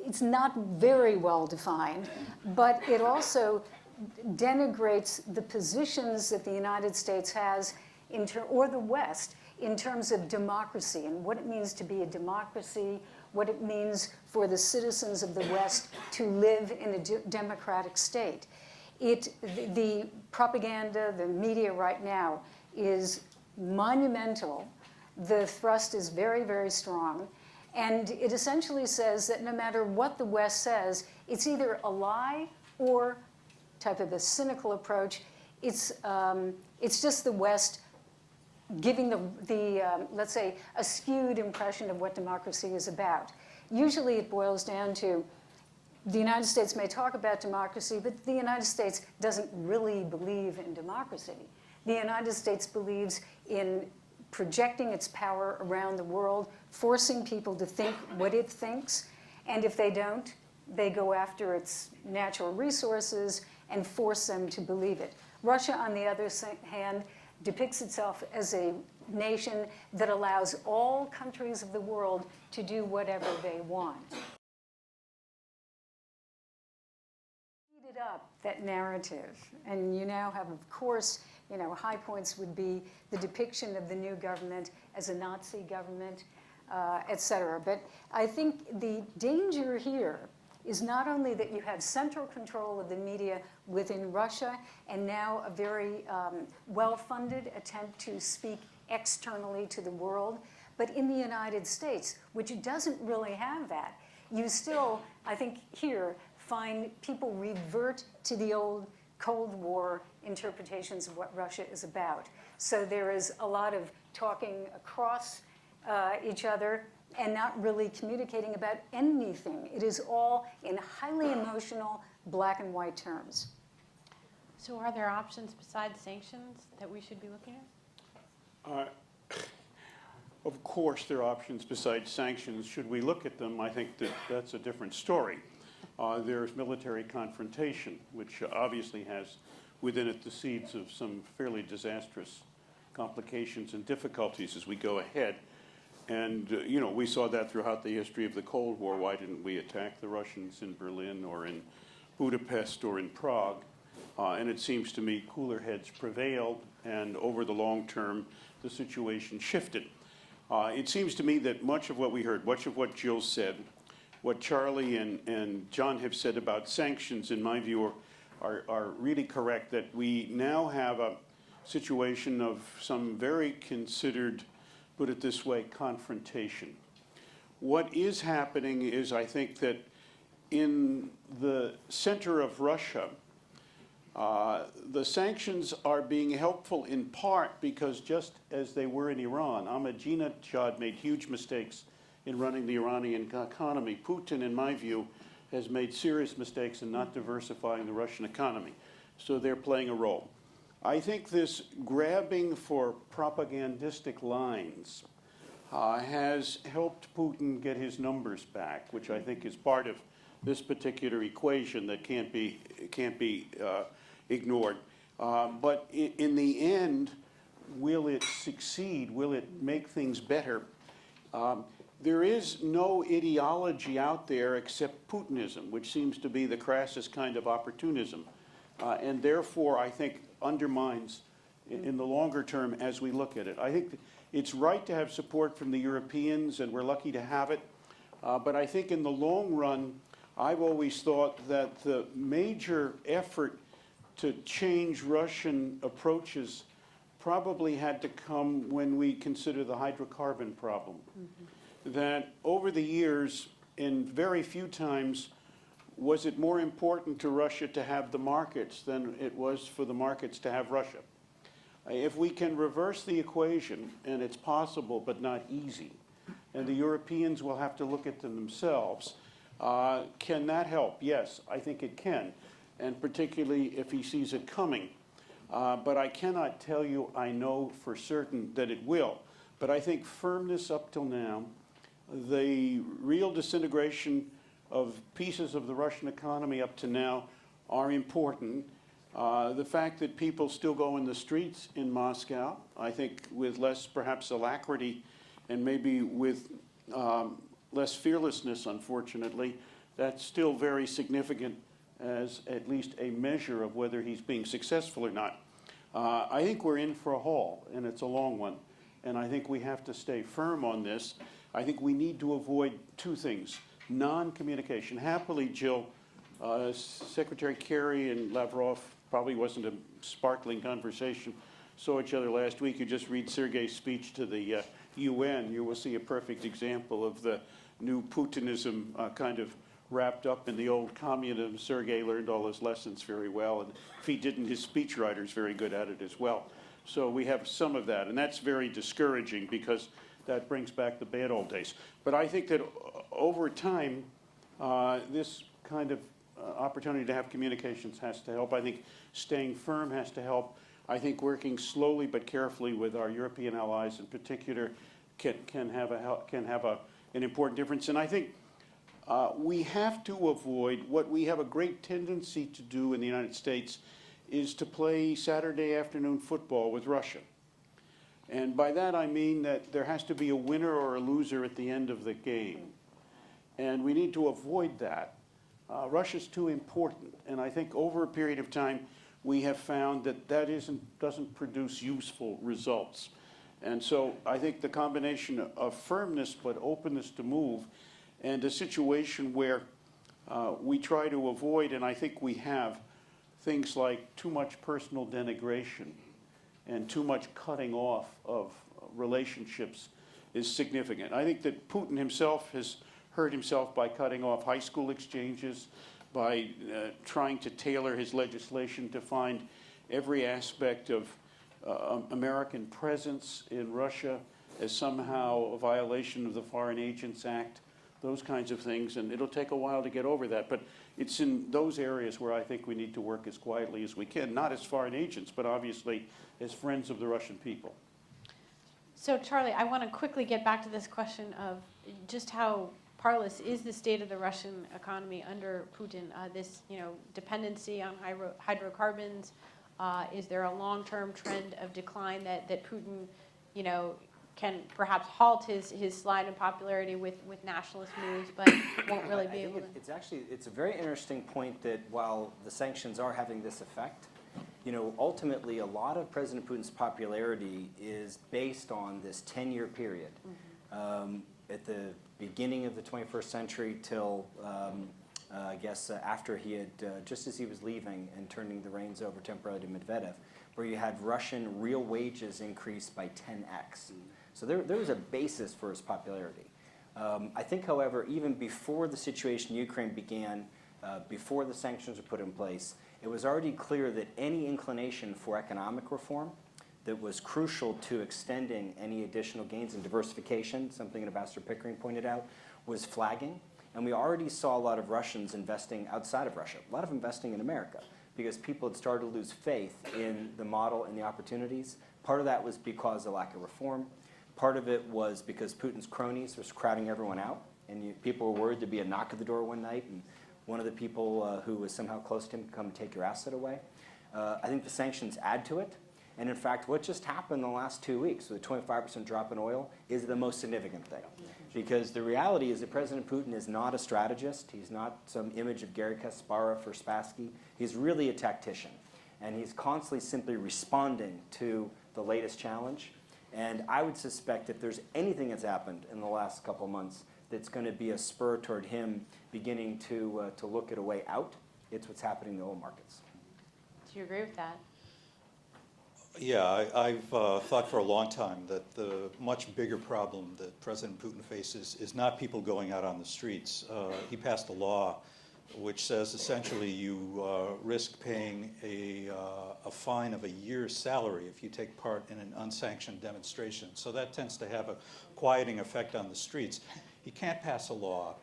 Speaker 9: it's not very well defined, but it also denigrates the positions that the United States has, or the West, in terms of democracy and what it means to be a democracy, what it means for the citizens of the West to live in a democratic state. The propaganda, the media right now is monumental. The thrust is very, very strong. And it essentially says that no matter what the West says, it's either a lie or type of a cynical approach. It's just the West giving let's say, a skewed impression of what democracy is about. Usually it boils down to The United States may talk about democracy, but the United States doesn't really believe in democracy. The United States believes in projecting its power around the world, forcing people to think what it thinks, and if they don't, they go after its natural resources and force them to believe it. Russia, on the other hand, depicts itself as a nation that allows all countries of the world to do whatever they want. Speed up that narrative, and you now have, of course, high points would be the depiction of the new government as a Nazi government, et cetera. But I think the danger here is not only that you have central control of the media within Russia and now a very well-funded attempt to speak externally to the world, but in the United States, which doesn't really have that, you still, I think here, find people revert to the old Cold War interpretations of what Russia is about. So there is a lot of talking across each other and not really communicating about anything. It is all in highly emotional black and white terms.
Speaker 6: So are there options besides sanctions that we should be looking at?
Speaker 1: Of course, there are options besides sanctions. Should we look at them, I think that's a different story. There's military confrontation, which obviously has within it the seeds of some fairly disastrous complications and difficulties as we go ahead. And, we saw that throughout the history of the Cold War. Why didn't we attack the Russians in Berlin or in Budapest or in Prague? And it seems to me cooler heads prevailed, and over the long term, the situation shifted. It seems to me that much of what we heard, much of what Jill said, what Charlie and John have said about sanctions, in my view, are really correct, that we now have a situation of some very considered, put it this way, confrontation. What is happening is, I think, that in the center of Russia, the sanctions are being helpful in part because just as they were in Iran, Ahmadinejad made huge mistakes in running the Iranian economy. Putin, in my view, has made serious mistakes in not diversifying the Russian economy. So they're playing a role. I think this grabbing for propagandistic lines has helped Putin get his numbers back, which I think is part of this particular equation that can't be ignored. But in the end, will it succeed? Will it make things better? There is no ideology out there except Putinism, which seems to be the crassest kind of opportunism, and therefore I think undermines in the longer term as we look at it. I think it's right to have support from the Europeans, and we're lucky to have it, but I think in the long run, I've always thought that the major effort to change Russian approaches probably had to come when we consider the hydrocarbon problem. That over the years, in very few times, was it more important to Russia to have the markets than it was for the markets to have Russia. If we can reverse the equation, and it's possible but not easy, and the Europeans will have to look at them themselves, can that help? Yes, I think it can, and particularly if he sees it coming. But I cannot tell you I know for certain that it will. But I think firmness up till now, the real disintegration of pieces of the Russian economy up to now are important. The fact that people still go in the streets in Moscow, I think with less perhaps alacrity and maybe with less fearlessness, unfortunately, that's still very significant as at least a measure of whether he's being successful or not. I think we're in for a haul, and it's a long one. And I think we have to stay firm on this. I think we need to avoid two things. Non-communication. Happily, Jill, Secretary Kerry and Lavrov probably wasn't a sparkling conversation. Saw each other last week. You just read Sergei's speech to the UN. You will see a perfect example of the new Putinism kind of wrapped up in the old communism. Sergei learned all his lessons very well. And if he didn't, his speechwriter's very good at it as well. So we have some of that. And that's very discouraging because that brings back the bad old days. But I think that over time, this kind of opportunity to have communications has to help. I think staying firm has to help. I think working slowly but carefully with our European allies in particular can have an important difference. And I think we have to avoid what we have a great tendency to do in the United States is to play Saturday afternoon football with Russia. And by that I mean that there has to be a winner or a loser at the end of the game. And we need to avoid that. Russia's too important. And I think over a period of time, we have found that doesn't produce useful results. And so I think the combination of firmness but openness to move and a situation where we try to avoid, and I think we have, things like too much personal denigration and too much cutting off of relationships is significant. I think that Putin himself has hurt himself by cutting off high school exchanges, by trying to tailor his legislation to find every aspect of American presence in Russia as somehow a violation of the Foreign Agents Act, those kinds of things, and it'll take a while to get over that. But it's in those areas where I think we need to work as quietly as we can, not as foreign agents, but obviously as friends of the Russian people.
Speaker 6: So Charlie, I want to quickly get back to this question of just how parlous is the state of the Russian economy under Putin. This, dependency on hydrocarbons. Is there a long-term trend of decline that Putin, can perhaps halt his slide in popularity with nationalist moves, but won't really be able to?
Speaker 8: It's a very interesting point that while the sanctions are having this effect, ultimately a lot of President Putin's popularity is based on this 10-year period. Mm-hmm. At the beginning of the 21st century till, I guess, after he had, just as he was leaving and turning the reins over temporarily to Medvedev, where you had Russian real wages increase by 10x. So there was a basis for his popularity. I think, however, even before the situation in Ukraine began, before the sanctions were put in place, it was already clear that any inclination for economic reform that was crucial to extending any additional gains in diversification, something Ambassador Pickering pointed out, was flagging. And we already saw a lot of Russians investing outside of Russia, a lot of investing in America, because people had started to lose faith in the model and the opportunities. Part of that was because of lack of reform. Part of it was because Putin's cronies was crowding everyone out, and people were worried there'd be a knock at the door one night, and one of the people who was somehow close to him could come and take your asset away. I think the sanctions add to it. And in fact, what just happened in the last 2 weeks, with a 25% drop in oil, is the most significant thing. Because the reality is that President Putin is not a strategist. He's not some image of Garry Kasparov or Spassky. He's really a tactician. And he's constantly simply responding to the latest challenge. And I would suspect if there's anything that's happened in the last couple of months that's going to be a spur toward him beginning to look at a way out, it's what's happening in the oil markets.
Speaker 6: Do you agree with that?
Speaker 7: Yeah, I've thought for a long time that the much bigger problem that President Putin faces is not people going out on the streets. He passed a law which says essentially you risk paying a fine of a year's salary if you take part in an unsanctioned demonstration. So that tends to have a quieting effect on the streets. He can't pass a law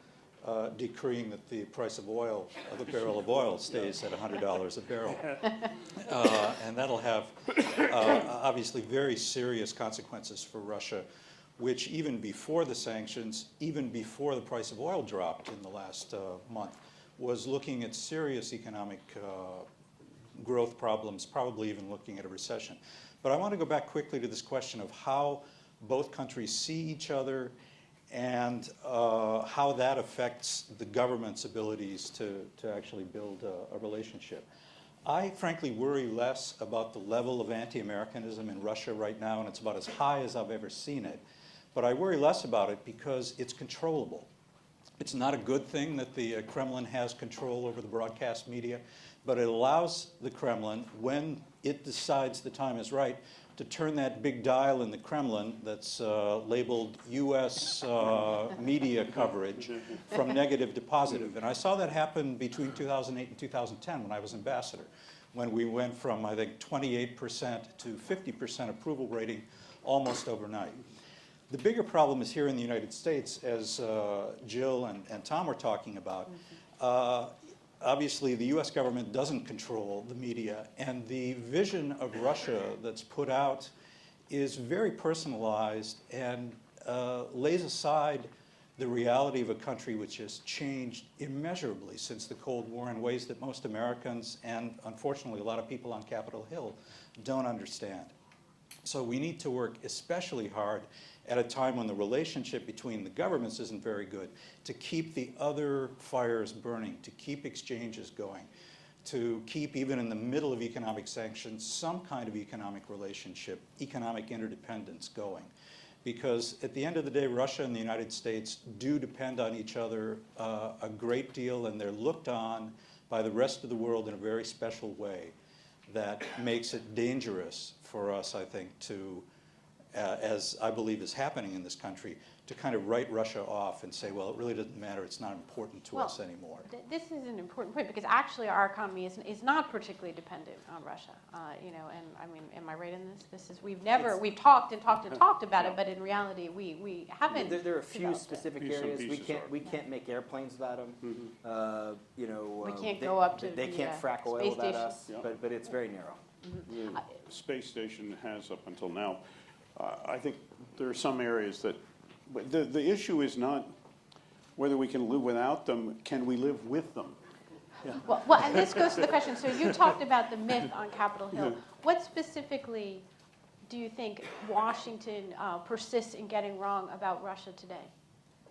Speaker 7: decreeing that the price of oil, of a barrel of oil, stays at $100 a barrel. And that'll have obviously very serious consequences for Russia, which even before the sanctions, even before the price of oil dropped in the last month, was looking at serious economic growth problems, probably even looking at a recession. But I want to go back quickly to this question of how both countries see each other and how that affects the government's abilities to actually build a relationship. I frankly worry less about the level of anti-Americanism in Russia right now, and it's about as high as I've ever seen it. But I worry less about it because it's controllable. It's not a good thing that the Kremlin has control over the broadcast media, but it allows the Kremlin, when it decides the time is right, to turn that big dial in the Kremlin that's labeled U.S. media coverage from negative to positive. And I saw that happen between 2008 and 2010 when I was ambassador, when we went from, I think, 28% to 50% approval rating almost overnight. The bigger problem is here in the United States, as Jill and Tom were talking about. Obviously, the US government doesn't control the media, and the vision of Russia that's put out is very personalized and lays aside the reality of a country which has changed immeasurably since the Cold War in ways that most Americans and unfortunately a lot of people on Capitol Hill don't understand. So we need to work especially hard at a time when the relationship between the governments isn't very good, to keep the other fires burning, to keep exchanges going, to keep, even in the middle of economic sanctions, some kind of economic relationship, economic interdependence going. Because at the end of the day, Russia and the United States do depend on each other a great deal, and they're looked on by the rest of the world in a very special way that makes it dangerous for us, I think, to as I believe is happening in this country, to kind of write Russia off and say, well, it really doesn't matter, it's not important to us anymore.
Speaker 6: This is an important point, because actually our economy is not particularly dependent on Russia. You know, and I mean, am I right in this? This is, we've talked and talked and talked about it, but in reality we haven't.
Speaker 8: There are a few specific areas. We can't make airplanes without them. You know,
Speaker 6: we can't go up to
Speaker 8: they can't frack oil without us, but it's very narrow.
Speaker 1: The space station has up until now. I think there are some areas that, but the issue is not whether we can live without them, can we live with them? Yeah.
Speaker 6: Well, and this goes to the question, so you talked about the myth on Capitol Hill. What specifically do you think Washington persists in getting wrong about Russia today?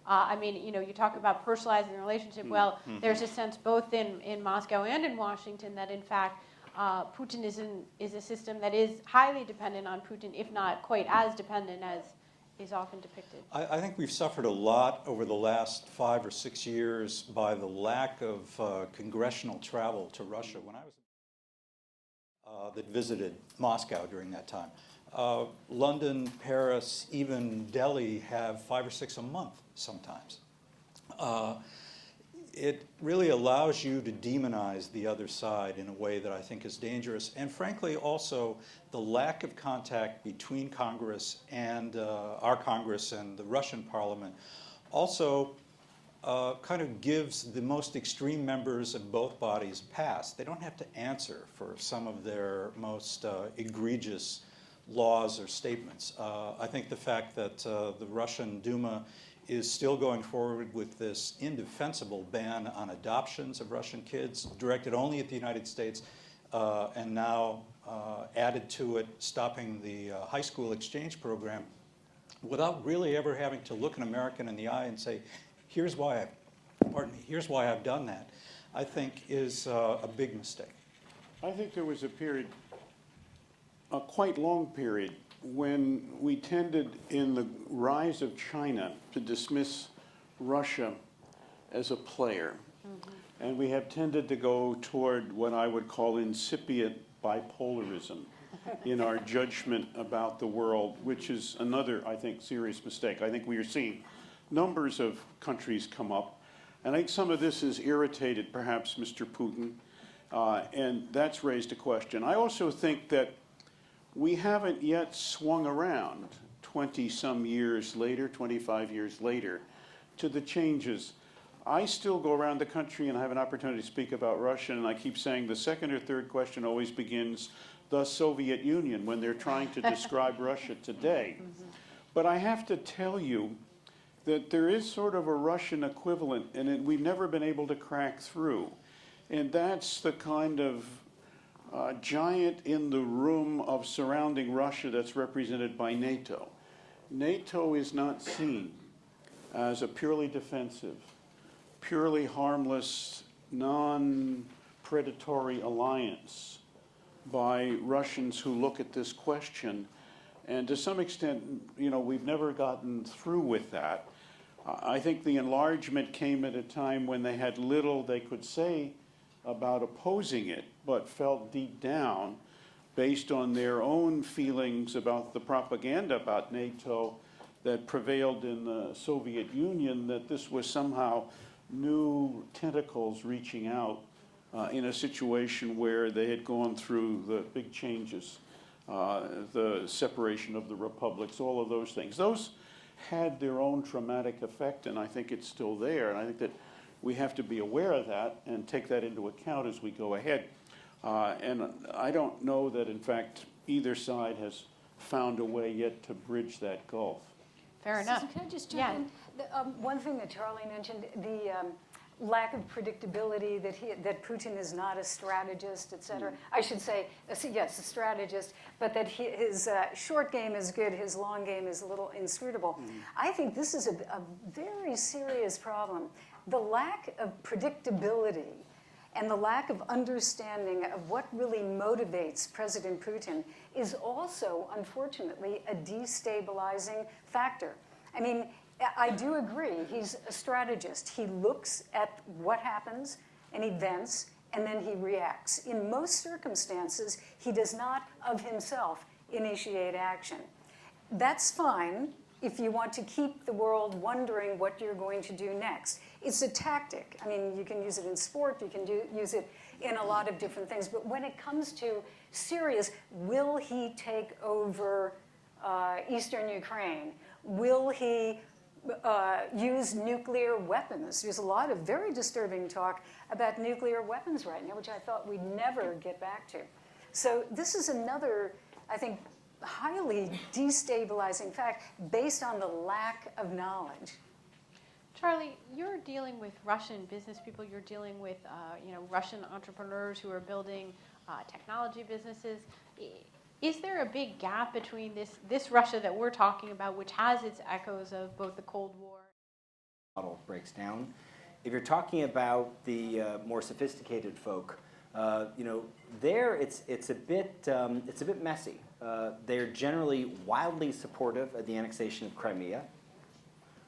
Speaker 6: I mean, you know, you talk about personalizing the relationship. Well, there's a sense both in Moscow and in Washington that, in fact, Putin is a system that is highly dependent on Putin, if not quite as dependent as is often depicted.
Speaker 7: I think we've suffered a lot over the last 5 or 6 years by the lack of congressional travel to Russia. When I was that visited Moscow during that time, London, Paris, even Delhi have 5 or 6 a month sometimes. It really allows you to demonize the other side in a way that I think is dangerous. And frankly, also, the lack of contact between Congress and our Congress and the Russian parliament also kind of gives the most extreme members of both bodies pass. They don't have to answer for some of their most egregious laws or statements. I think the fact that the Russian Duma is still going forward with this indefensible ban on adoptions of Russian kids, directed only at the United States, and now added to it, stopping the high school exchange program, without really ever having to look an American in the eye and say, here's why I've done that, I think is a big mistake.
Speaker 1: I think there was a period, a quite long period, when we tended, in the rise of China, to dismiss Russia as a player. And we have tended to go toward what I would call incipient bipolarism in our judgment about the world, which is another, I think, serious mistake. I think we are seeing numbers of countries come up, and I think some of this has irritated perhaps Mr. Putin, and that's raised a question. I also think that we haven't yet swung around 20-some years later, 25 years later, to the changes. I still go around the country and I have an opportunity to speak about Russia, and I keep saying the second or third question always begins, the Soviet Union, when they're trying to describe Russia today. But I have to tell you that there is sort of a Russian equivalent, and we've never been able to crack through. And that's the kind of giant in the room of surrounding Russia that's represented by NATO. NATO is not seen as a purely defensive, purely harmless, non-predatory alliance by Russians who look at this question. And to some extent, you know, we've never gotten through with that. I think the enlargement came at a time when they had little they could say about opposing it, but felt deep down, based on their own feelings about the propaganda about NATO that prevailed in the Soviet Union, that this was somehow new tentacles reaching out in a situation where they had gone through the big changes, the separation of the republics, all of those things. Those had their own traumatic effect, and I think it's still there. And I think that we have to be aware of that and take that into account as we go ahead. And I don't know that, in fact, either side has found a way yet to bridge that gulf.
Speaker 6: Fair enough.
Speaker 9: Susan, can I just jump in? One thing that Charlie mentioned, the lack of predictability, that Putin is not a strategist, et cetera. I should say, yes, a strategist, but that his short game is good, his long game is a little inscrutable. I think this is a very serious problem. The lack of predictability and the lack of understanding of what really motivates President Putin is also, unfortunately, a destabilizing factor. I mean, I do agree, he's a strategist. He looks at what happens and events, and then he reacts. In most circumstances, he does not, of himself, initiate action. That's fine if you want to keep the world wondering what you're going to do next. It's a tactic. I mean, you can use it in sport, you can use it in a lot of different things, but when it comes to serious, will he take over eastern Ukraine? Will he use nuclear weapons? There's a lot of very disturbing talk about nuclear weapons right now, which I thought we'd never get back to. So this is another, I think, highly destabilizing fact based on the lack of knowledge.
Speaker 6: Charlie, you're dealing with Russian business people. You're dealing with Russian entrepreneurs who are building technology businesses. Is there a big gap between this Russia that we're talking about, which has its echoes of both the Cold War?
Speaker 8: Model breaks down. If you're talking about the more sophisticated folk, there it's a bit messy. They're generally wildly supportive of the annexation of Crimea,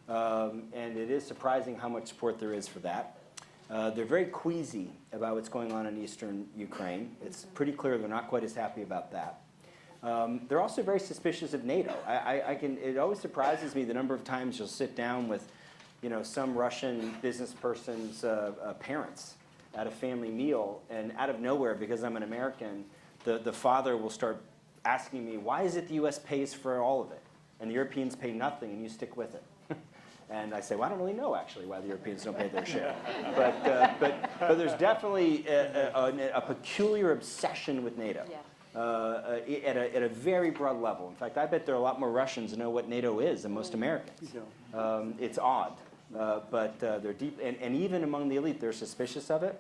Speaker 8: and it is surprising how much support there is for that. They're very queasy about what's going on in eastern Ukraine. It's pretty clear they're not quite as happy about that. They're also very suspicious of NATO. It always surprises me the number of times you'll sit down with, some Russian business person's parents at a family meal, and out of nowhere, because I'm an American, the father will start asking me, why is it the U.S. pays for all of it, and the Europeans pay nothing, and you stick with it? And I say, well, I don't really know, actually, why the Europeans don't pay their share. But there's definitely a peculiar obsession with NATO. Yeah. At a very broad level. In fact, I bet there are a lot more Russians who know what NATO is than most Americans. It's odd, but they're deep, and even among the elite, they're suspicious of it.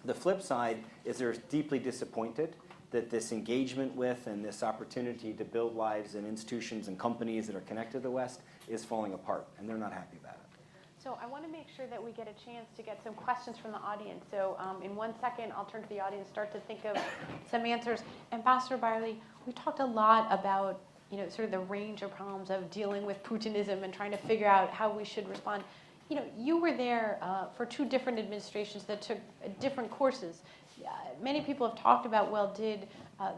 Speaker 8: The flip side is they're deeply disappointed that this engagement with and this opportunity to build lives and institutions and companies that are connected to the West is falling apart, and they're not happy about it.
Speaker 6: So I want to make sure that we get a chance to get some questions from the audience. So in 1 second, I'll turn to the audience, start to think of some answers. Ambassador Beyrle, we talked a lot about sort of the range of problems of dealing with Putinism and trying to figure out how we should respond. You were there for 2 different administrations that took different courses. Many people have talked about, did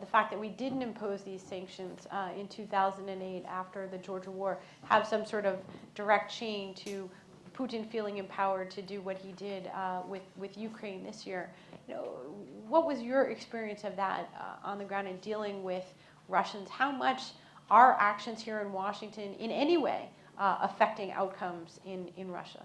Speaker 6: the fact that we didn't impose these sanctions in 2008 after the Georgia War have some sort of direct chain to Putin feeling empowered to do what he did with Ukraine this year. What was your experience of that on the ground in dealing with Russians? How much are actions here in Washington in any way affecting outcomes in Russia?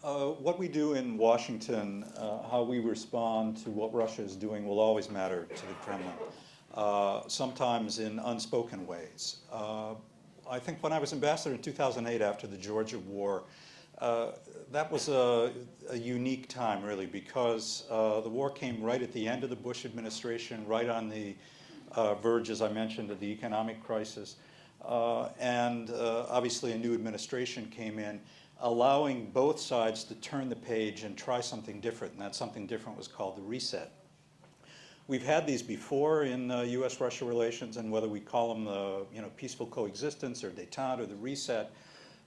Speaker 7: What we do in Washington, how we respond to what Russia is doing will always matter to the Kremlin, sometimes in unspoken ways. I think when I was ambassador in 2008 after the Georgia War, that was a unique time, really, because the war came right at the end of the Bush administration, right on the verge, as I mentioned, of the economic crisis. And obviously a new administration came in, allowing both sides to turn the page and try something different, and that something different was called the reset. We've had these before in U.S.-Russia relations, and whether we call them the peaceful coexistence or détente or the reset,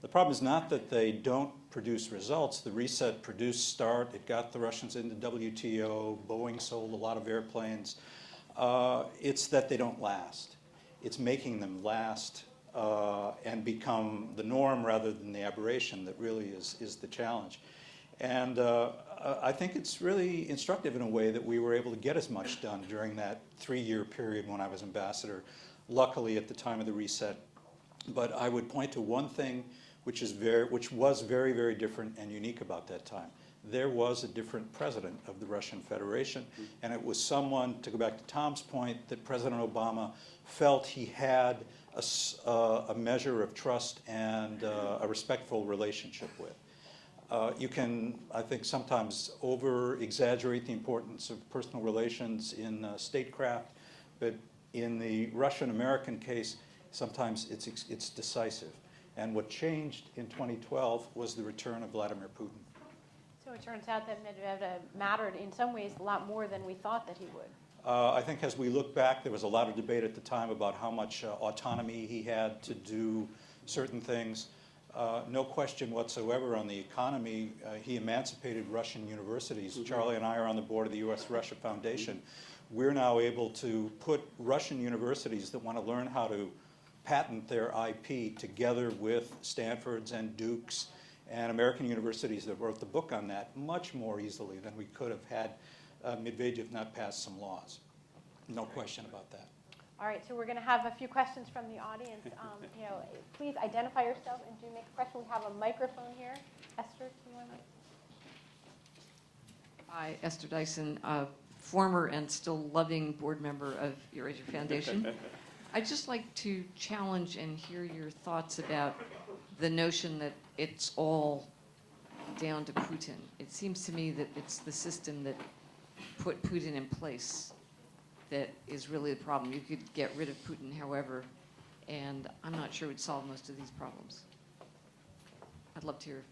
Speaker 7: the problem is not that they don't produce results. The reset produced START. It got the Russians into WTO. Boeing sold a lot of airplanes. It's that they don't last. It's making them last and become the norm rather than the aberration that really is the challenge. And I think it's really instructive in a way that we were able to get as much done during that 3-year period when I was ambassador, luckily at the time of the reset. But I would point to one thing which was very, very different and unique about that time. there was a different president of the Russian Federation. And it was someone, to go back to Tom's point, that President Obama felt he had a measure of trust and a respectful relationship with. You can, I think, sometimes over-exaggerate the importance of personal relations in statecraft, but in the Russian-American case, sometimes it's decisive. And what changed in 2012 was the return of Vladimir Putin.
Speaker 6: So it turns out that Medvedev mattered in some ways a lot more than we thought that he would.
Speaker 7: I think as we look back, there was a lot of debate at the time about how much autonomy he had to do certain things. No question whatsoever on the economy. He emancipated Russian universities. Charlie and I are on the board of the Eurasia Foundation. We're now able to put Russian universities that want to learn how to patent their IP together with Stanford's and Duke's and American universities that wrote the book on that much more easily than we could have had Medvedev not passed some laws. No question about that.
Speaker 6: All right, so we're going to have a few questions from the audience. Please identify yourself and do make a question. We have a microphone here. Esther, do you want to?
Speaker 10: Hi, Esther Dyson, former and still loving board member of Eurasia Foundation. I'd just like to challenge and hear your thoughts about the notion that it's all down to Putin. It seems to me that it's the system that put Putin in place that is really the problem. You could get rid of Putin, however, and I'm not sure it would solve most of these problems. I'd love to hear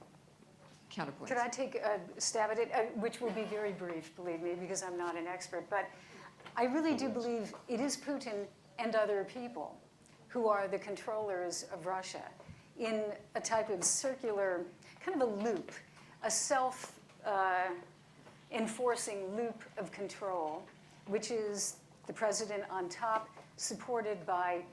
Speaker 10: counterpoints.
Speaker 9: Could I take a stab at it, which will be very brief, believe me, because I'm not an expert, but I really do believe it is Putin and other people who are the controllers of Russia in a type of circular, kind of a loop, a self-enforcing loop of control, which is the president on top, supported by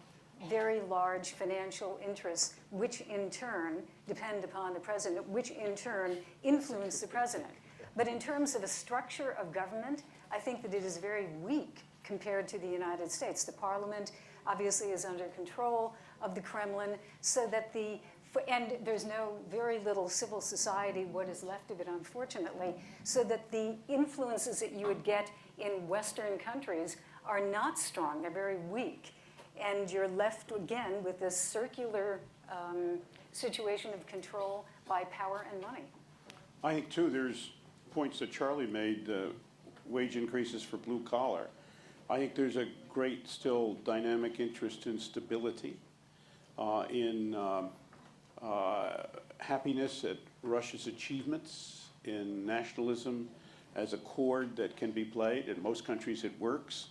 Speaker 9: very large financial interests, which in turn depend upon the president, which in turn influence the president. But in terms of a structure of government, I think that it is very weak compared to the United States. The parliament obviously is under control of the Kremlin, so that and there's very little civil society, what is left of it, unfortunately, so that the influences that you would get in Western countries are not strong, they're very weak. And you're left, again, with this circular situation of control by power and money.
Speaker 1: I think, too, there's points that Charlie made, wage increases for blue collar. I think there's a great still dynamic interest in stability, in happiness at Russia's achievements, in nationalism as a chord that can be played. In most countries it works.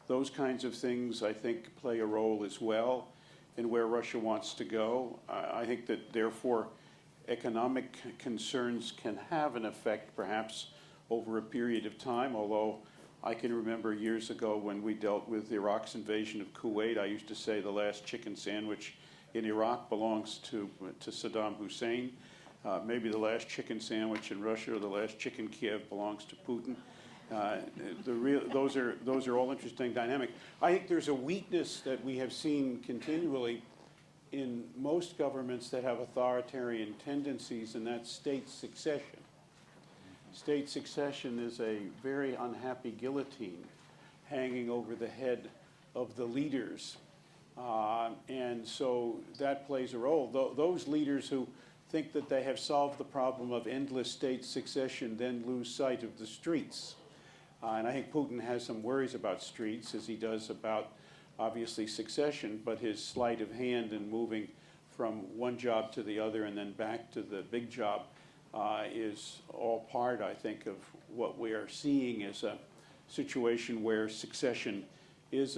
Speaker 1: Those kinds of things, I think, play a role as well in where Russia wants to go. I think that, therefore, economic concerns can have an effect, perhaps, over a period of time, although I can remember years ago when we dealt with Iraq's invasion of Kuwait, I used to say the last chicken sandwich in Iraq belongs to Saddam Hussein. Maybe the last chicken sandwich in Russia or the last chicken Kiev belongs to Putin. Those are all interesting dynamic. I think there's a weakness that we have seen continually in most governments that have authoritarian tendencies, and that's state succession. State succession is a very unhappy guillotine hanging over the head of the leaders. And so that plays a role. Those leaders who think that they have solved the problem of endless state succession then lose sight of the streets. And I think Putin has some worries about streets, as he does about, obviously, succession, but his sleight of hand in moving from one job to the other and then back to the big job is all part, I think, of what we are seeing as a situation where succession is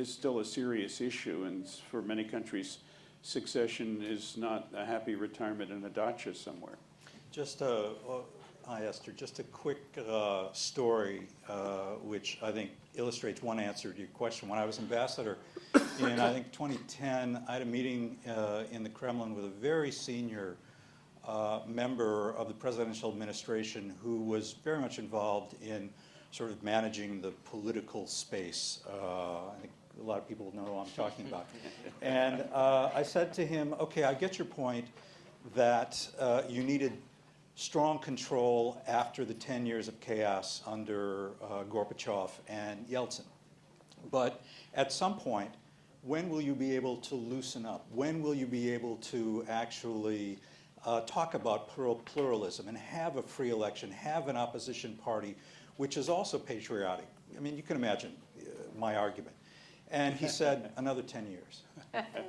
Speaker 1: still a serious issue, and for many countries, succession is not a happy retirement in a dacha somewhere.
Speaker 7: Hi, Esther. Just a quick story, which I think illustrates one answer to your question. When I was ambassador in, I think, 2010, I had a meeting in the Kremlin with a very senior member of the presidential administration who was very much involved in sort of managing the political space. I think a lot of people know who I'm talking about. And I said to him, okay, I get your point that you needed strong control after the 10 years of chaos under Gorbachev and Yeltsin. But at some point, when will you be able to loosen up? When will you be able to actually talk about pluralism and have a free election, have an opposition party, which is also patriotic? I mean, you can imagine my argument. And he said, another 10 years.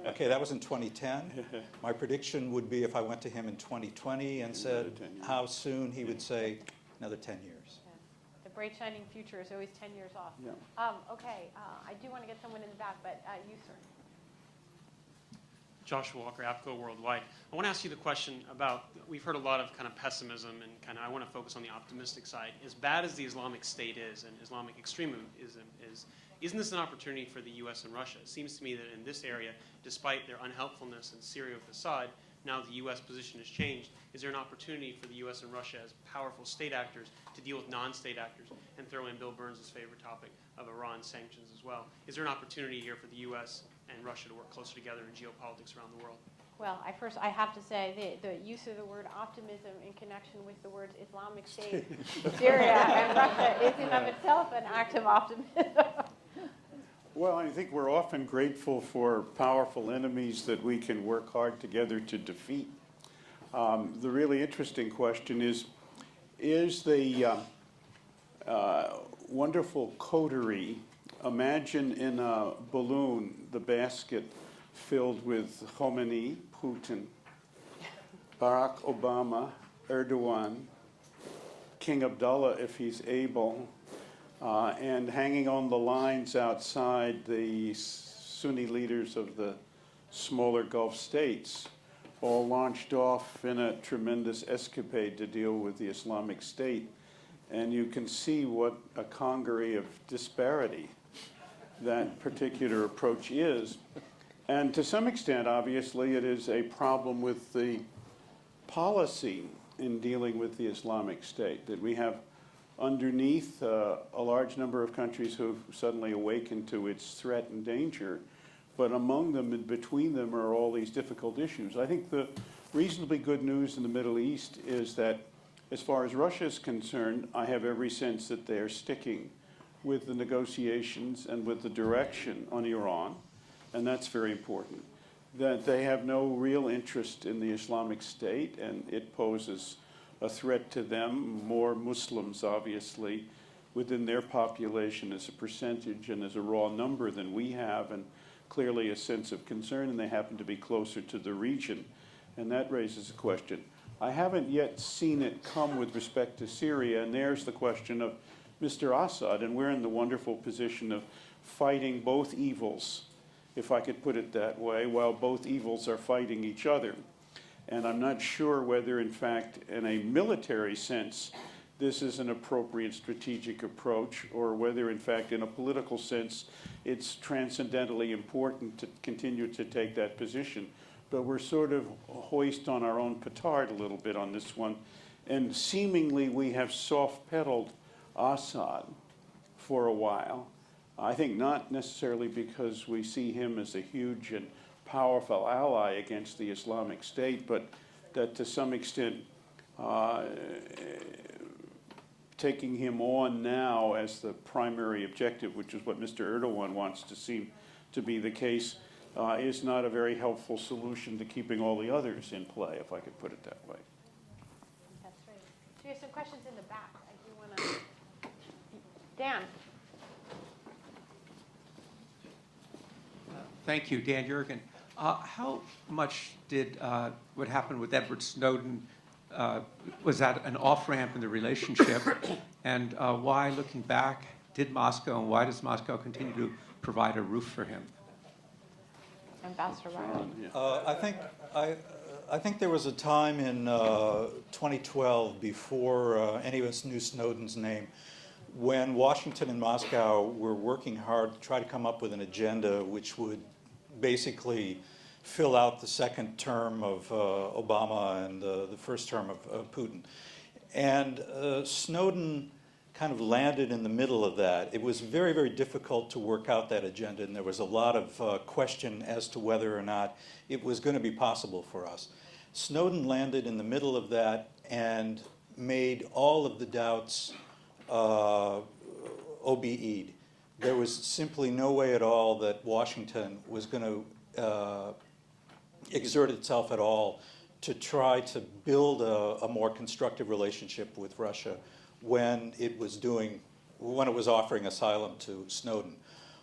Speaker 7: Okay, that was in 2010. My prediction would be if I went to him in 2020 and said how soon, he would say, another 10 years.
Speaker 6: Yeah. The bright shining future is always 10 years off.
Speaker 11: Yeah.
Speaker 6: Okay, I do want to get someone in the back, but you, sir.
Speaker 12: Joshua Walker, APCO Worldwide. I want to ask you the question about, we've heard a lot of kind of pessimism, and kind of I want to focus on the optimistic side. As bad as the Islamic State is and Islamic extremism is, isn't this an opportunity for the U.S. and Russia? It seems to me that in this area, despite their unhelpfulness in Syria with Assad, now the U.S. position has changed. Is there an opportunity for the U.S. and Russia as powerful state actors to deal with non-state actors and throw in Bill Burns' favorite topic of Iran sanctions as well? Is there an opportunity here for the U.S. and Russia to work closer together in geopolitics around the world?
Speaker 6: Well, I have to say the use of the word optimism in connection with the words Islamic State, Syria, and Russia is in of itself an act of optimism.
Speaker 11: Well, I think we're often grateful for powerful enemies that we can work hard together to defeat. The really interesting question is the wonderful coterie, imagine in a balloon the basket filled with Khomeini, Putin, Barack Obama, Erdogan, King Abdullah if he's able, and hanging on the lines outside the Sunni leaders of the smaller Gulf states, all launched off in a tremendous escapade to deal with the Islamic State. And you can see what a congery of disparity that particular approach is. And to some extent, obviously, it is a problem with the policy in dealing with the Islamic State, that we have underneath a large number of countries who've suddenly awakened to its threat and danger, but among them and between them are all these difficult issues. I think the reasonably good news in the Middle East is that as far as Russia is concerned, I have every sense that they're sticking with the negotiations and with the direction on Iran, and that's very important. That they have no real interest in the Islamic State, and it poses a threat to them, more Muslims, obviously, within their population as a percentage and as a raw number than we have, and clearly a sense of concern, and they happen to be closer to the region. And that raises a question. I haven't yet seen it come with respect to Syria, and there's the question of Mr. Assad, and we're in the wonderful position of fighting both evils, if I could put it that way, while both evils are fighting each other. And I'm not sure whether, in fact, in a military sense, this is an appropriate strategic approach, or whether, in fact, in a political sense, it's transcendently important to continue to take that position. But we're sort of hoist on our own petard a little bit on this one. And seemingly we have soft-pedaled Assad for a while. I think not necessarily because we see him as a huge and powerful ally against the Islamic State, but that to some extent taking him on now as the primary objective, which is what Mr. Erdogan wants to seem to be the case, is not a very helpful solution to keeping all the others in play, if I could put it that way.
Speaker 6: That's right. So we have some questions in the back. I do want to. Dan.
Speaker 13: Thank you, Dan Jurgen. How much did what happened with Edward Snowden, was that an off-ramp in the relationship? And why, looking back, did Moscow, and why does Moscow continue to provide a roof for him?
Speaker 6: Ambassador Beyrle.
Speaker 7: I think there was a time in 2012, before any of us knew Snowden's name, when Washington and Moscow were working hard to try to come up with an agenda which would basically fill out the second term of Obama and the first term of Putin. And Snowden kind of landed in the middle of that. It was very, very difficult to work out that agenda, and there was a lot of question as to whether or not it was going to be possible for us. Snowden landed in the middle of that and made all of the doubts OBE'd. There was simply no way at all that Washington was going to exert itself at all to try to build a more constructive relationship with Russia when it was offering asylum to Snowden.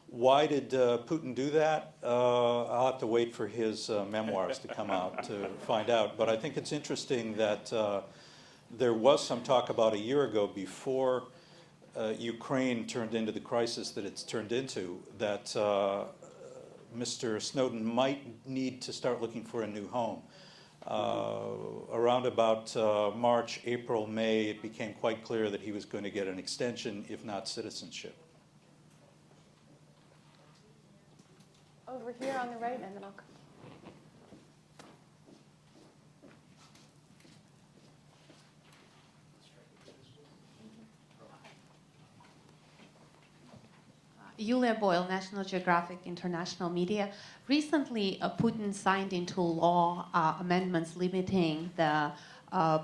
Speaker 7: Why did Putin do that? I'll have to wait for his memoirs to come out to find out. But I think it's interesting that there was some talk about a year ago, before Ukraine turned into the crisis that it's turned into, that Mr. Snowden might need to start looking for a new home. Around about March, April, May, it became quite clear that he was going to get an extension, if not citizenship.
Speaker 6: Over here on the right, and then I'll come.
Speaker 14: Yulia Boyle, National Geographic International Media. Recently, Putin signed into law amendments limiting the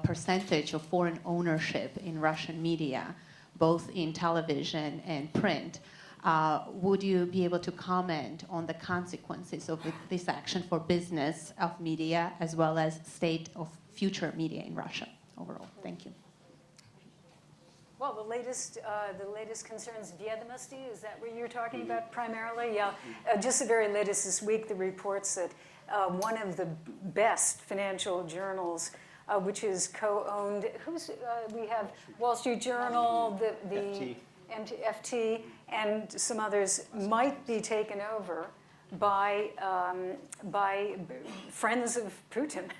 Speaker 14: percentage of foreign ownership in Russian media, both in television and print. Would you be able to comment on the consequences of this action for business of media, as well as state of future media in Russia overall? Thank you.
Speaker 9: Well, the latest concerns Viedomosti, is that what you're talking about primarily? Yeah, just the very latest this week, the reports that one of the best financial journals, which is co-owned, we have Wall Street Journal, the FT, and some others, might be taken over by friends of Putin.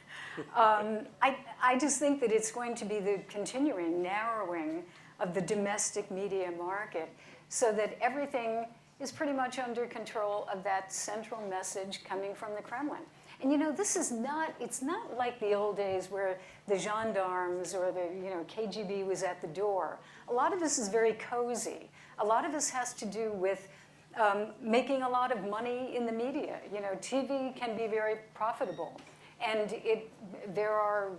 Speaker 9: I just think that it's going to be the continuing narrowing of the domestic media market, so that everything is pretty much under control of that central message coming from the Kremlin. And it's not like the old days where the gendarmes or the KGB was at the door. A lot of this is very cozy. A lot of this has to do with making a lot of money in the media. TV can be very profitable, and there are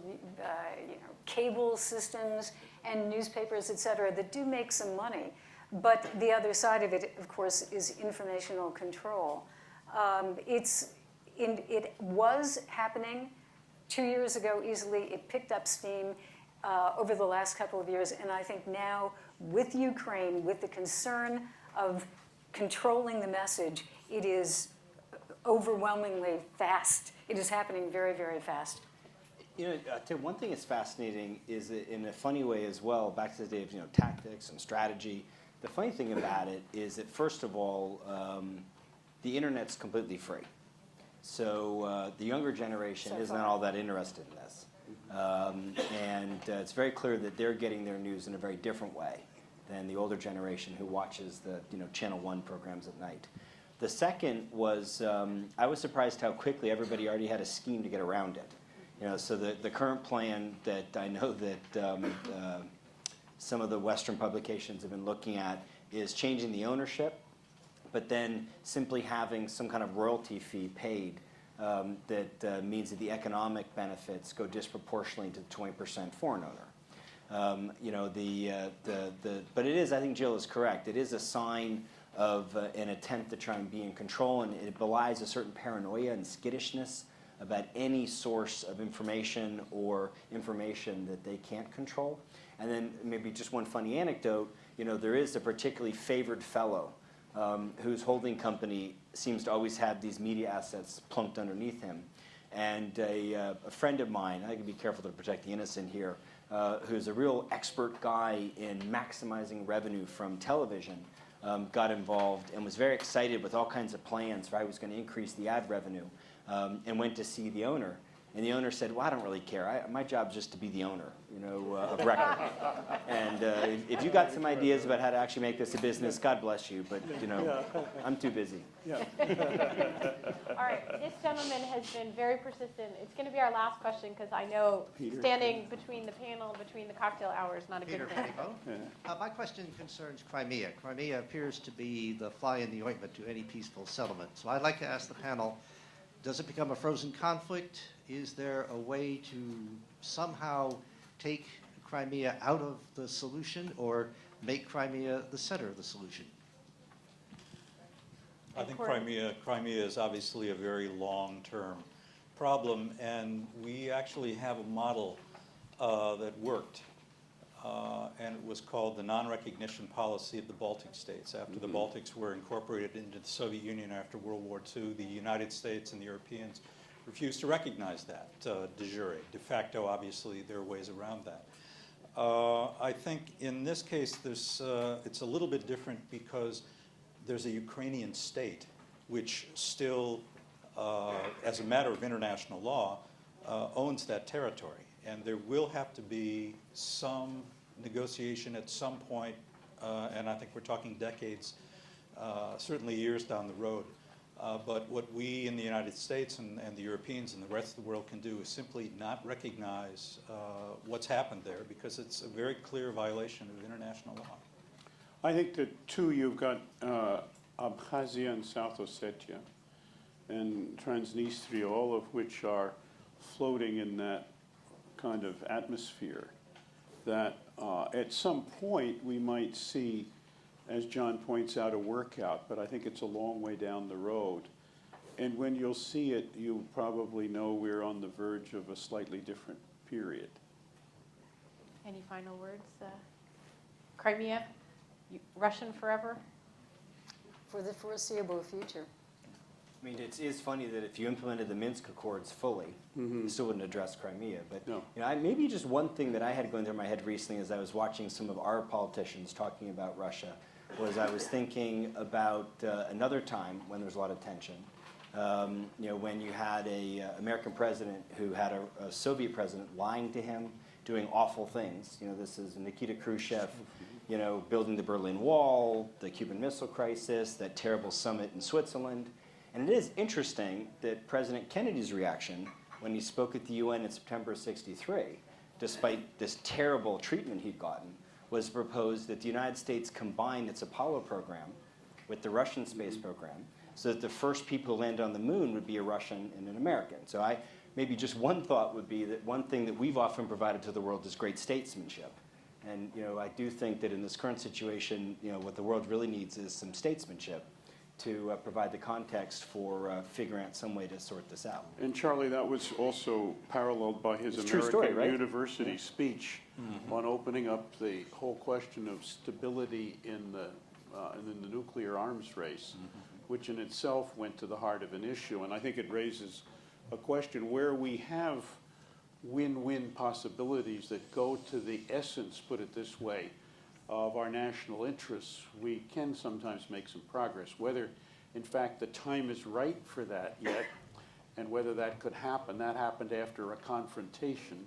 Speaker 9: cable systems and newspapers, et cetera, that do make some money. But the other side of it, of course, is informational control. It was happening 2 years ago easily. It picked up steam over the last couple of years. And I think now, with Ukraine, with the concern of controlling the message, it is overwhelmingly fast. It is happening very, very fast.
Speaker 8: Tim, one thing that's fascinating is that, in a funny way as well, back to the day of tactics and strategy, the funny thing about it is that, first of all, the internet's completely free. So the younger generation isn't all that interested in this. And it's very clear that they're getting their news in a very different way than the older generation who watches the Channel 1 programs at night. The second was, I was surprised how quickly everybody already had a scheme to get around it. So the current plan that I know that some of the Western publications have been looking at is changing the ownership, but then simply having some kind of royalty fee paid that means that the economic benefits go disproportionately to the 20% foreign owner. But it is, I think Jill is correct, it is a sign of an attempt to try and be in control, and it belies a certain paranoia and skittishness about any source of information or information that they can't control. And then maybe just one funny anecdote, there is a particularly favored fellow whose holding company seems to always have these media assets plunked underneath him. And a friend of mine, I can be careful to protect the innocent here, who's a real expert guy in maximizing revenue from television, got involved and was very excited with all kinds of plans for how he was going to increase the ad revenue. And went to see the owner. And the owner said, well, I don't really care. My job's just to be the owner, of record. And if you got some ideas about how to actually make this a business, God bless you. But, I'm too busy.
Speaker 6: All right, this gentleman has been very persistent. It's going to be our last question, because I know standing between the panel, between the cocktail hour is not a good thing.
Speaker 15: My question concerns Crimea. Crimea appears to be the fly in the ointment to any peaceful settlement. So I'd like to ask the panel, Does it become a frozen conflict? Is there a way to somehow take Crimea out of the solution or make Crimea the center of the solution?
Speaker 7: I think Crimea is obviously a very long-term problem, and we actually have a model that worked, and it was called the non-recognition policy of the Baltic states. After the Baltics were incorporated into the Soviet Union after World War II, the United States and the Europeans refused to recognize that de jure. De facto, obviously, there are ways around that. I think in this case, it's a little bit different because there's a Ukrainian state which still, as a matter of international law, owns that territory. And there will have to be some negotiation at some point, and I think we're talking decades, certainly years down the road. But what we in the United States and the Europeans and the rest of the world can do is simply not recognize what's happened there, because it's a very clear violation of international law.
Speaker 11: I think that, too, you've got Abkhazia and South Ossetia and Transnistria, all of which are floating in that kind of atmosphere, that at some point we might see, as John points out, a workout, but I think it's a long way down the road. And when you'll see it, you'll probably know we're on the verge of a slightly different period.
Speaker 6: Any final words? Crimea, Russian forever?
Speaker 9: For the foreseeable future.
Speaker 8: I mean, it is funny that if you implemented the Minsk Accords fully, you still wouldn't address Crimea. But
Speaker 11: No.
Speaker 8: you know, maybe just one thing that I had going through my head recently as I was watching some of our politicians talking about Russia was I was thinking about another time when there was a lot of tension. You know, when you had a American president who had a Soviet president lying to him, doing awful things. You know, this is Nikita Khrushchev, you know, building the Berlin Wall, the Cuban Missile Crisis, that terrible summit in Switzerland. And it is interesting that President Kennedy's reaction when he spoke at the UN in September of '63, despite this terrible treatment he'd gotten, was proposed that the United States combine its Apollo program with the Russian space program so that the first people who land on the moon would be a Russian and an American. So maybe just one thought would be that one thing that we've often provided to the world is great statesmanship. And you know, I do think that in this current situation, you know, what the world really needs is some statesmanship to provide the context for figuring out some way to sort this out.
Speaker 11: And Charlie, that was also paralleled by his American University speech on opening up the whole question of stability in the nuclear arms race, which in itself went to the heart of an issue. And I think it raises a question where we have win-win possibilities that go to the essence, put it this way, of our national interests. We can sometimes make some progress. Whether, in fact, the time is right for that yet, and whether that could happen. That happened after a confrontation,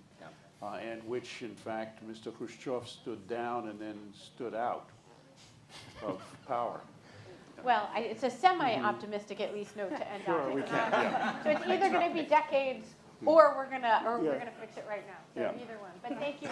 Speaker 11: and which, in fact, Mr. Khrushchev stood down and then stood out of power.
Speaker 6: Well, it's a semi-optimistic, at least, note to end on.
Speaker 11: We can,
Speaker 6: So it's either going to be decades, or we're gonna fix it right now. So either one. But thank you.